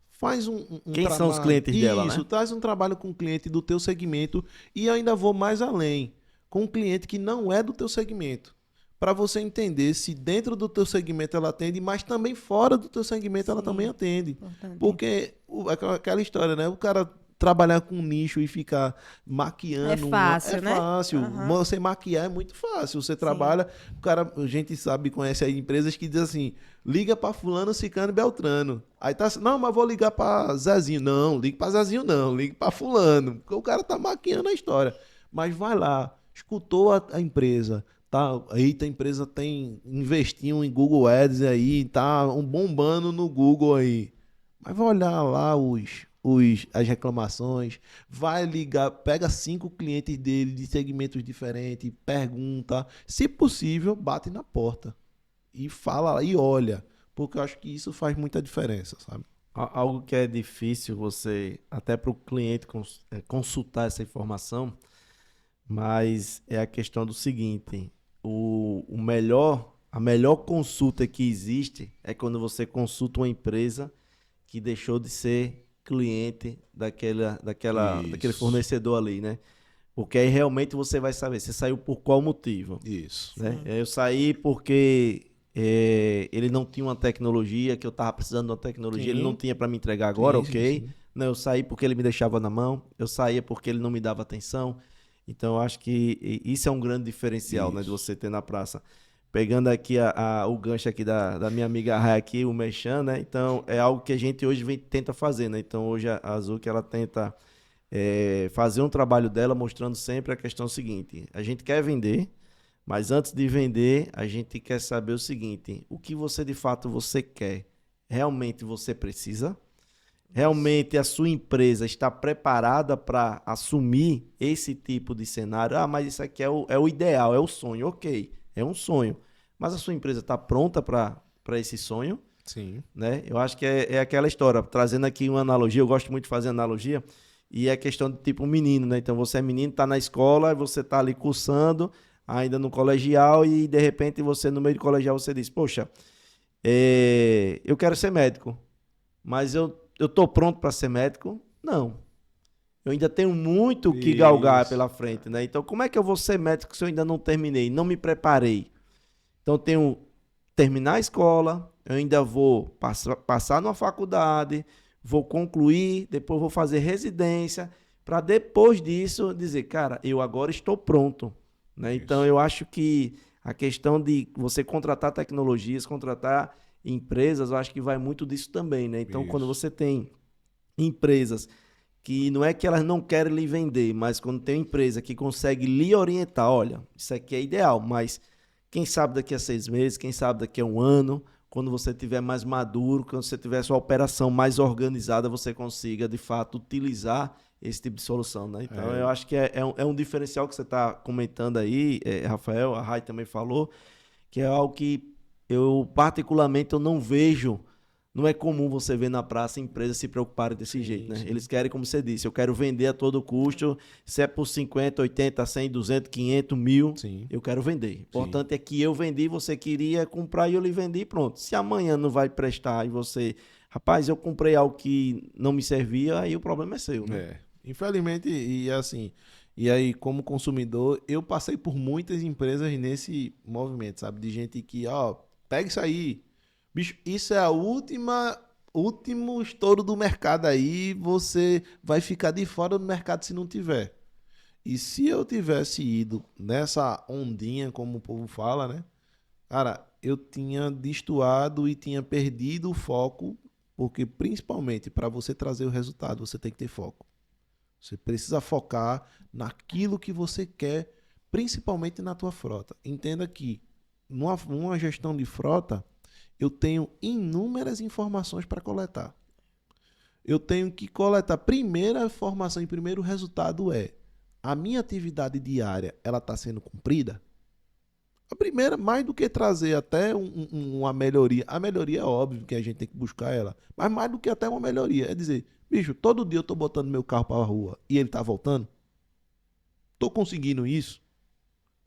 Faz um Quem trabalho. são os clientes dela, né? Isso, traz um trabalho com um cliente do teu segmento, e ainda vou mais além, com um cliente que não é do teu segmento, para você entender se dentro do teu segmento ela atende, mas também fora do teu segmento ela Sim. também atende. Importante. Porque aquela história, né? O cara trabalhar com nicho e ficar maquiando. É fácil, né? É fácil. Aham. Você maquiar é muito fácil. Você trabalha, o cara, a gente sabe, conhece aí empresas que dizem assim: liga para fulano, ciclano e beltrano. Aí tá assim, não, mas vou ligar para Zezinho. Não, ligue para Zezinho não, ligue para fulano. Porque o cara tá maquiando a história. Mas vai lá, escutou a empresa. Tá, eita, a empresa investiu em Google Ads aí, tá bombando no Google aí. Mas vai olhar lá as reclamações, vai ligar, pega 5 clientes dele de segmentos diferentes, pergunta, se possível, bate na porta e fala e olha, porque eu acho que isso faz muita diferença, sabe? Algo que é difícil você, até para o cliente consultar essa informação, mas é a questão do seguinte: a melhor consulta que existe é quando você consulta uma empresa que deixou de ser cliente daquele fornecedor ali, né? Porque aí realmente você vai saber, você saiu por qual motivo. Isso. Né? Eu saí porque ele não tinha uma tecnologia, que eu estava precisando de uma tecnologia, Sim. ele não tinha para me entregar agora, Sim, ok. sim. Não, eu saí porque ele me deixava na mão, eu saía porque ele não me dava atenção. Então, eu acho que isso é um grande diferencial, né, de você ter na praça. Pegando aqui o gancho aqui da minha amiga Rai aqui, o Mechan, né? Então, é algo que a gente hoje tenta fazer, né? Então, hoje a Azul, que ela tenta fazer um trabalho dela mostrando sempre a questão seguinte: a gente quer vender, mas antes de vender, a gente quer saber o seguinte: o que você de fato você quer? Realmente você precisa? Realmente a sua empresa está preparada para assumir esse tipo de cenário? Ah, mas isso aqui é o ideal, é o sonho. Ok, é um sonho. Mas a sua empresa está pronta para esse sonho? Sim. Né? Eu acho que é aquela história, trazendo aqui uma analogia, eu gosto muito de fazer analogia, e é questão de tipo um menino, né? Então você é menino, tá na escola, você tá ali cursando, ainda no colegial, e de repente você, no meio do colegial, você diz, poxa, eu quero ser médico, mas eu tô pronto para ser médico? Não. Eu ainda tenho muito que galgar Isso. pela frente, né? Então como é que eu vou ser médico se eu ainda não terminei, não me preparei? Então eu tenho terminar a escola, eu ainda vou passar numa faculdade, vou concluir, depois vou fazer residência, para depois disso dizer, cara, eu agora estou pronto. Né? Então, eu acho que a questão de você contratar tecnologias, contratar empresas, eu acho que vai muito disso também. Né? Então, quando você tem empresas que não é que elas não querem lhe vender, mas quando tem uma empresa que consegue lhe orientar, olha, isso aqui é ideal, mas quem sabe daqui a 6 meses, quem sabe daqui a 1 ano, quando você estiver mais maduro, quando você tiver sua operação mais organizada, você consiga, de fato, utilizar esse tipo de solução. Né? Então, eu acho que é um diferencial que você está comentando aí, Rafael, a Rai também falou, que é algo que eu, particularmente, eu não vejo. Não é comum você ver na praça empresas se preocuparem desse jeito, né? Sim. Eles querem, como você disse, eu quero vender a todo custo, se é por 50, 80, 100, 200, 500, 1000, Sim. eu quero vender. O importante é que eu vendi, você queria comprar e eu lhe vendi, pronto. Se amanhã não vai prestar e você, rapaz, eu comprei algo que não me servia, aí o problema é seu, né? Infelizmente, e assim, e aí como consumidor, eu passei por muitas empresas nesse movimento, sabe? De gente que, ó, pega isso aí, bicho, isso é a último estouro do mercado aí, você vai ficar de fora do mercado se não tiver. E se eu tivesse ido nessa ondinha, como o povo fala, né? Cara, eu tinha destoado e tinha perdido o foco, porque principalmente para você trazer o resultado, você tem que ter foco. Você precisa focar naquilo que você quer, principalmente na tua frota. Entenda que numa gestão de frota, eu tenho inúmeras informações para coletar. Eu tenho que coletar. Primeira informação e primeiro resultado é: a minha atividade diária, ela está sendo cumprida? A primeira, mais do que trazer até uma melhoria. A melhoria é óbvio que a gente tem que buscar ela. Mas mais do que até uma melhoria. É dizer, bicho, todo dia eu tô botando meu carro para a rua e ele tá voltando? Tô conseguindo isso?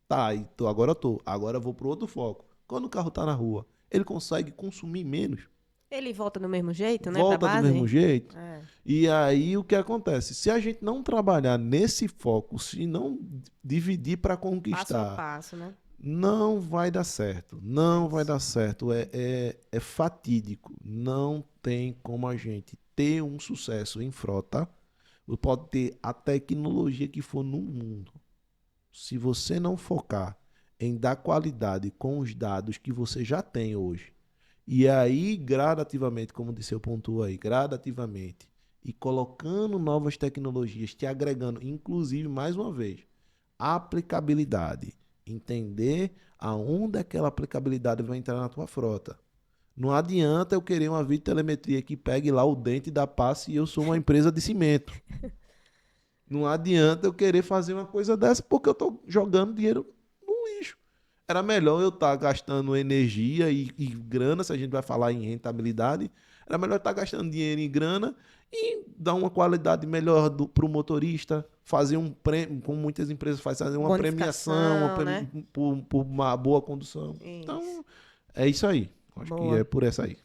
Tá, então agora eu tô. Agora eu vou pro outro foco. Quando o carro tá na rua, ele consegue consumir menos? Ele volta do mesmo jeito, né? Volta pra do base? mesmo jeito? É. E aí o que acontece? Se a gente não trabalhar nesse foco, se não dividir para Passo conquistar, a passo, né? não vai dar certo. Não vai dar certo. É fatídico. Não tem como a gente ter um sucesso em frota. Pode ter a tecnologia que for no mundo. Se você não focar em dar qualidade com os dados que você já tem hoje, e aí gradativamente, como disse eu pontuo aí, gradativamente, e colocando novas tecnologias, te agregando, inclusive, mais uma vez, aplicabilidade. Entender aonde aquela aplicabilidade vai entrar na tua frota. Não adianta eu querer uma videotelemetria que pegue lá o dente da passe e eu sou uma empresa de cimento. Não adianta eu querer fazer uma coisa dessa porque eu estou jogando dinheiro no lixo. Era melhor eu estar gastando energia e grana, se a gente vai falar em rentabilidade, era melhor estar gastando dinheiro e grana e dar uma qualidade melhor para o motorista, fazer um prêmio, como muitas empresas fazem, fazer uma premiação né? por uma boa condução. Isso. Então, é isso aí. Acho Boa. que é por essa aí.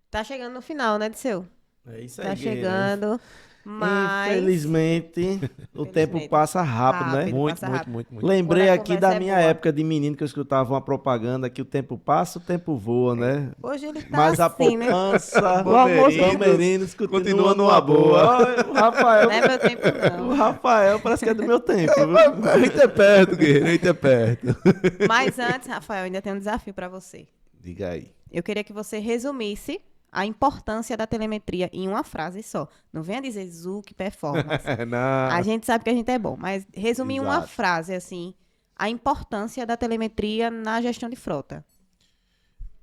Tá chegando no final, né, Disseu? É isso aí, Tá guerreiro, né? chegando. Mas... Infelizmente, o tempo passa rápido, né? Rápido. Muito, passa muito, rápido. muito, muito. Lembrei Quando a aqui conversa da é minha boa. época de menino que eu escutava uma propaganda que o tempo passa, o tempo voa, né? Hoje ele tá Mas a assim, né? poupança, Bamerinos, Bamerinos continua numa boa. Olha, o Rafael, Não é meu tempo, não. o Rafael parece que é do meu tempo, viu? A gente é perto, guerreiro, a gente é perto. Mas antes, Rafael, ainda tem um desafio para você. Diga aí. Eu queria que você resumisse a importância da telemetria em uma frase só. Não venha dizer Zuc Performance. A gente sabe que a gente é bom, mas resumir em uma Exato. frase, assim, a importância da telemetria na gestão de frota.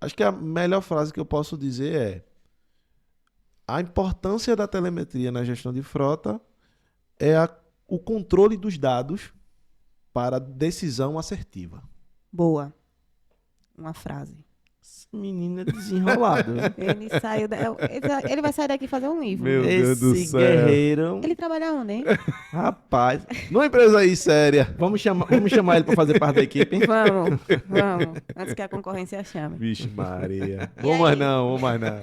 Acho que a melhor frase que eu posso dizer é: a importância da telemetria na gestão de frota é o controle dos dados para decisão assertiva. Boa. Uma frase. Esse menino é desenrolado. viu? Ele saiu ele vai sair daqui e fazer um livro. Meu Deus do Esse céu. guerreiro, Ele trabalha onde, hein? rapaz. Numa empresa aí séria. Vamos chamar ele para fazer parte da equipe, hein? Vamos. Antes que a concorrência chame. Vixe Maria. E Vou aí? mais não, vou mais não.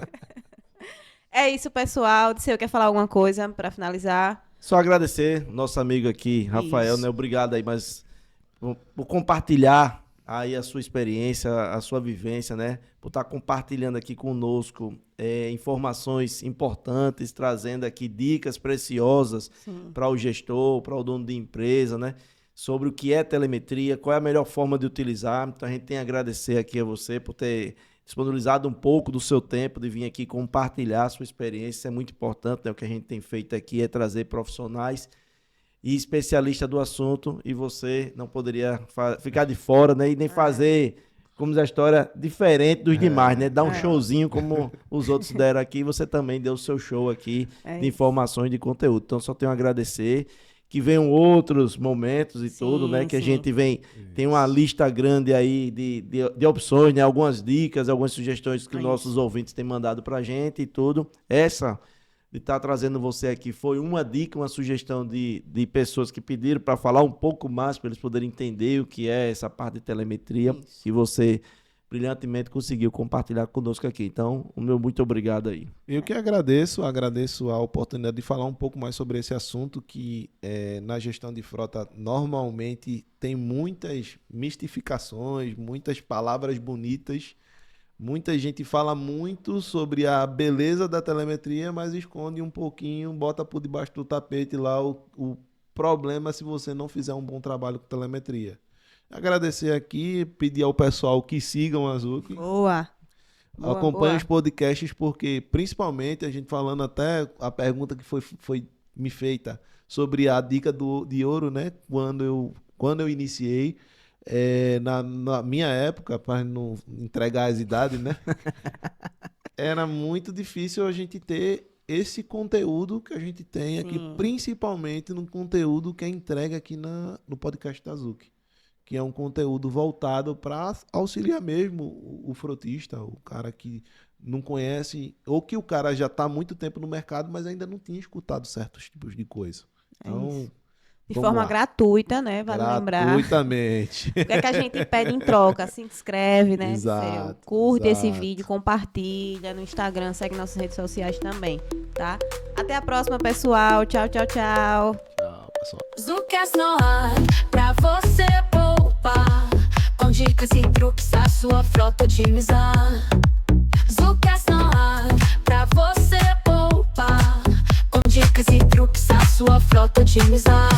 É isso, pessoal. Disseu, quer falar alguma coisa para finalizar? Só agradecer nosso amigo aqui, Rafael, Isso. né? Obrigado aí, mas por compartilhar aí a sua experiência, a sua vivência, né? Por estar compartilhando aqui conosco informações importantes, trazendo aqui dicas preciosas Sim. para o gestor, para o dono de empresa, né? Sobre o que é telemetria, qual é a melhor forma de utilizar. Então a gente tem a agradecer aqui a você por ter disponibilizado um pouco do seu tempo de vir aqui compartilhar a sua experiência. Isso é muito importante, né? O que a gente tem feito aqui é trazer profissionais e especialistas do assunto, e você não poderia ficar de fora, né? E nem fazer, como diz a história, diferente dos demais, né? Dar um showzinho como os outros deram aqui. Você também deu o seu show aqui É de isso. informações, de conteúdo. Então só tenho a agradecer. Que venham outros momentos e Sim, tudo, né? Que a sim. gente tem uma lista grande aí de opções, né? Algumas dicas, algumas sugestões que É os nossos ouvintes têm mandado pra gente e tudo. Essa de estar trazendo você aqui foi uma dica, uma sugestão de pessoas que pediram para falar um pouco mais, para eles poderem entender o que é essa parte de telemetria. Isso. E você brilhantemente conseguiu compartilhar conosco aqui. Então, o meu muito obrigado aí. Eu que agradeço a oportunidade de falar um pouco mais sobre esse assunto que na gestão de frota normalmente tem muitas mistificações, muitas palavras bonitas. Muita gente fala muito sobre a beleza da telemetria, mas esconde um pouquinho, bota por debaixo do tapete lá o problema se você não fizer um bom trabalho com telemetria. Agradecer aqui, pedir ao pessoal que sigam a Zuc. Boa. Acompanhe os podcasts, porque principalmente a gente falando até a pergunta que foi me feita sobre a dica de ouro, né? Quando eu iniciei, na minha época, para não entregar as idades, né? Era muito difícil a gente ter esse conteúdo que a gente tem aqui, Sim. principalmente no conteúdo que é entregue aqui no podcast da Zuc, que é um conteúdo voltado para auxiliar mesmo o frotista, o cara que não conhece, ou que o cara já está há muito tempo no mercado, mas ainda não tinha escutado certos tipos de coisa. Então, isso. De vamos forma lá. gratuita, né? Vale lembrar. Gratuitamente. O que é que a gente pede em troca? Se inscreve, né? Exato, Seu? Curte esse exato. vídeo, compartilha no Instagram, segue nossas redes sociais também, tá? Até a próxima, pessoal. Tchau, tchau, tchau. Tchau, pessoal. Zucas no ar, pra você poupar. Com dicas e truques a sua frota otimizar. Zucas no ar, pra você poupar. Com dicas e truques a sua frota otimizar.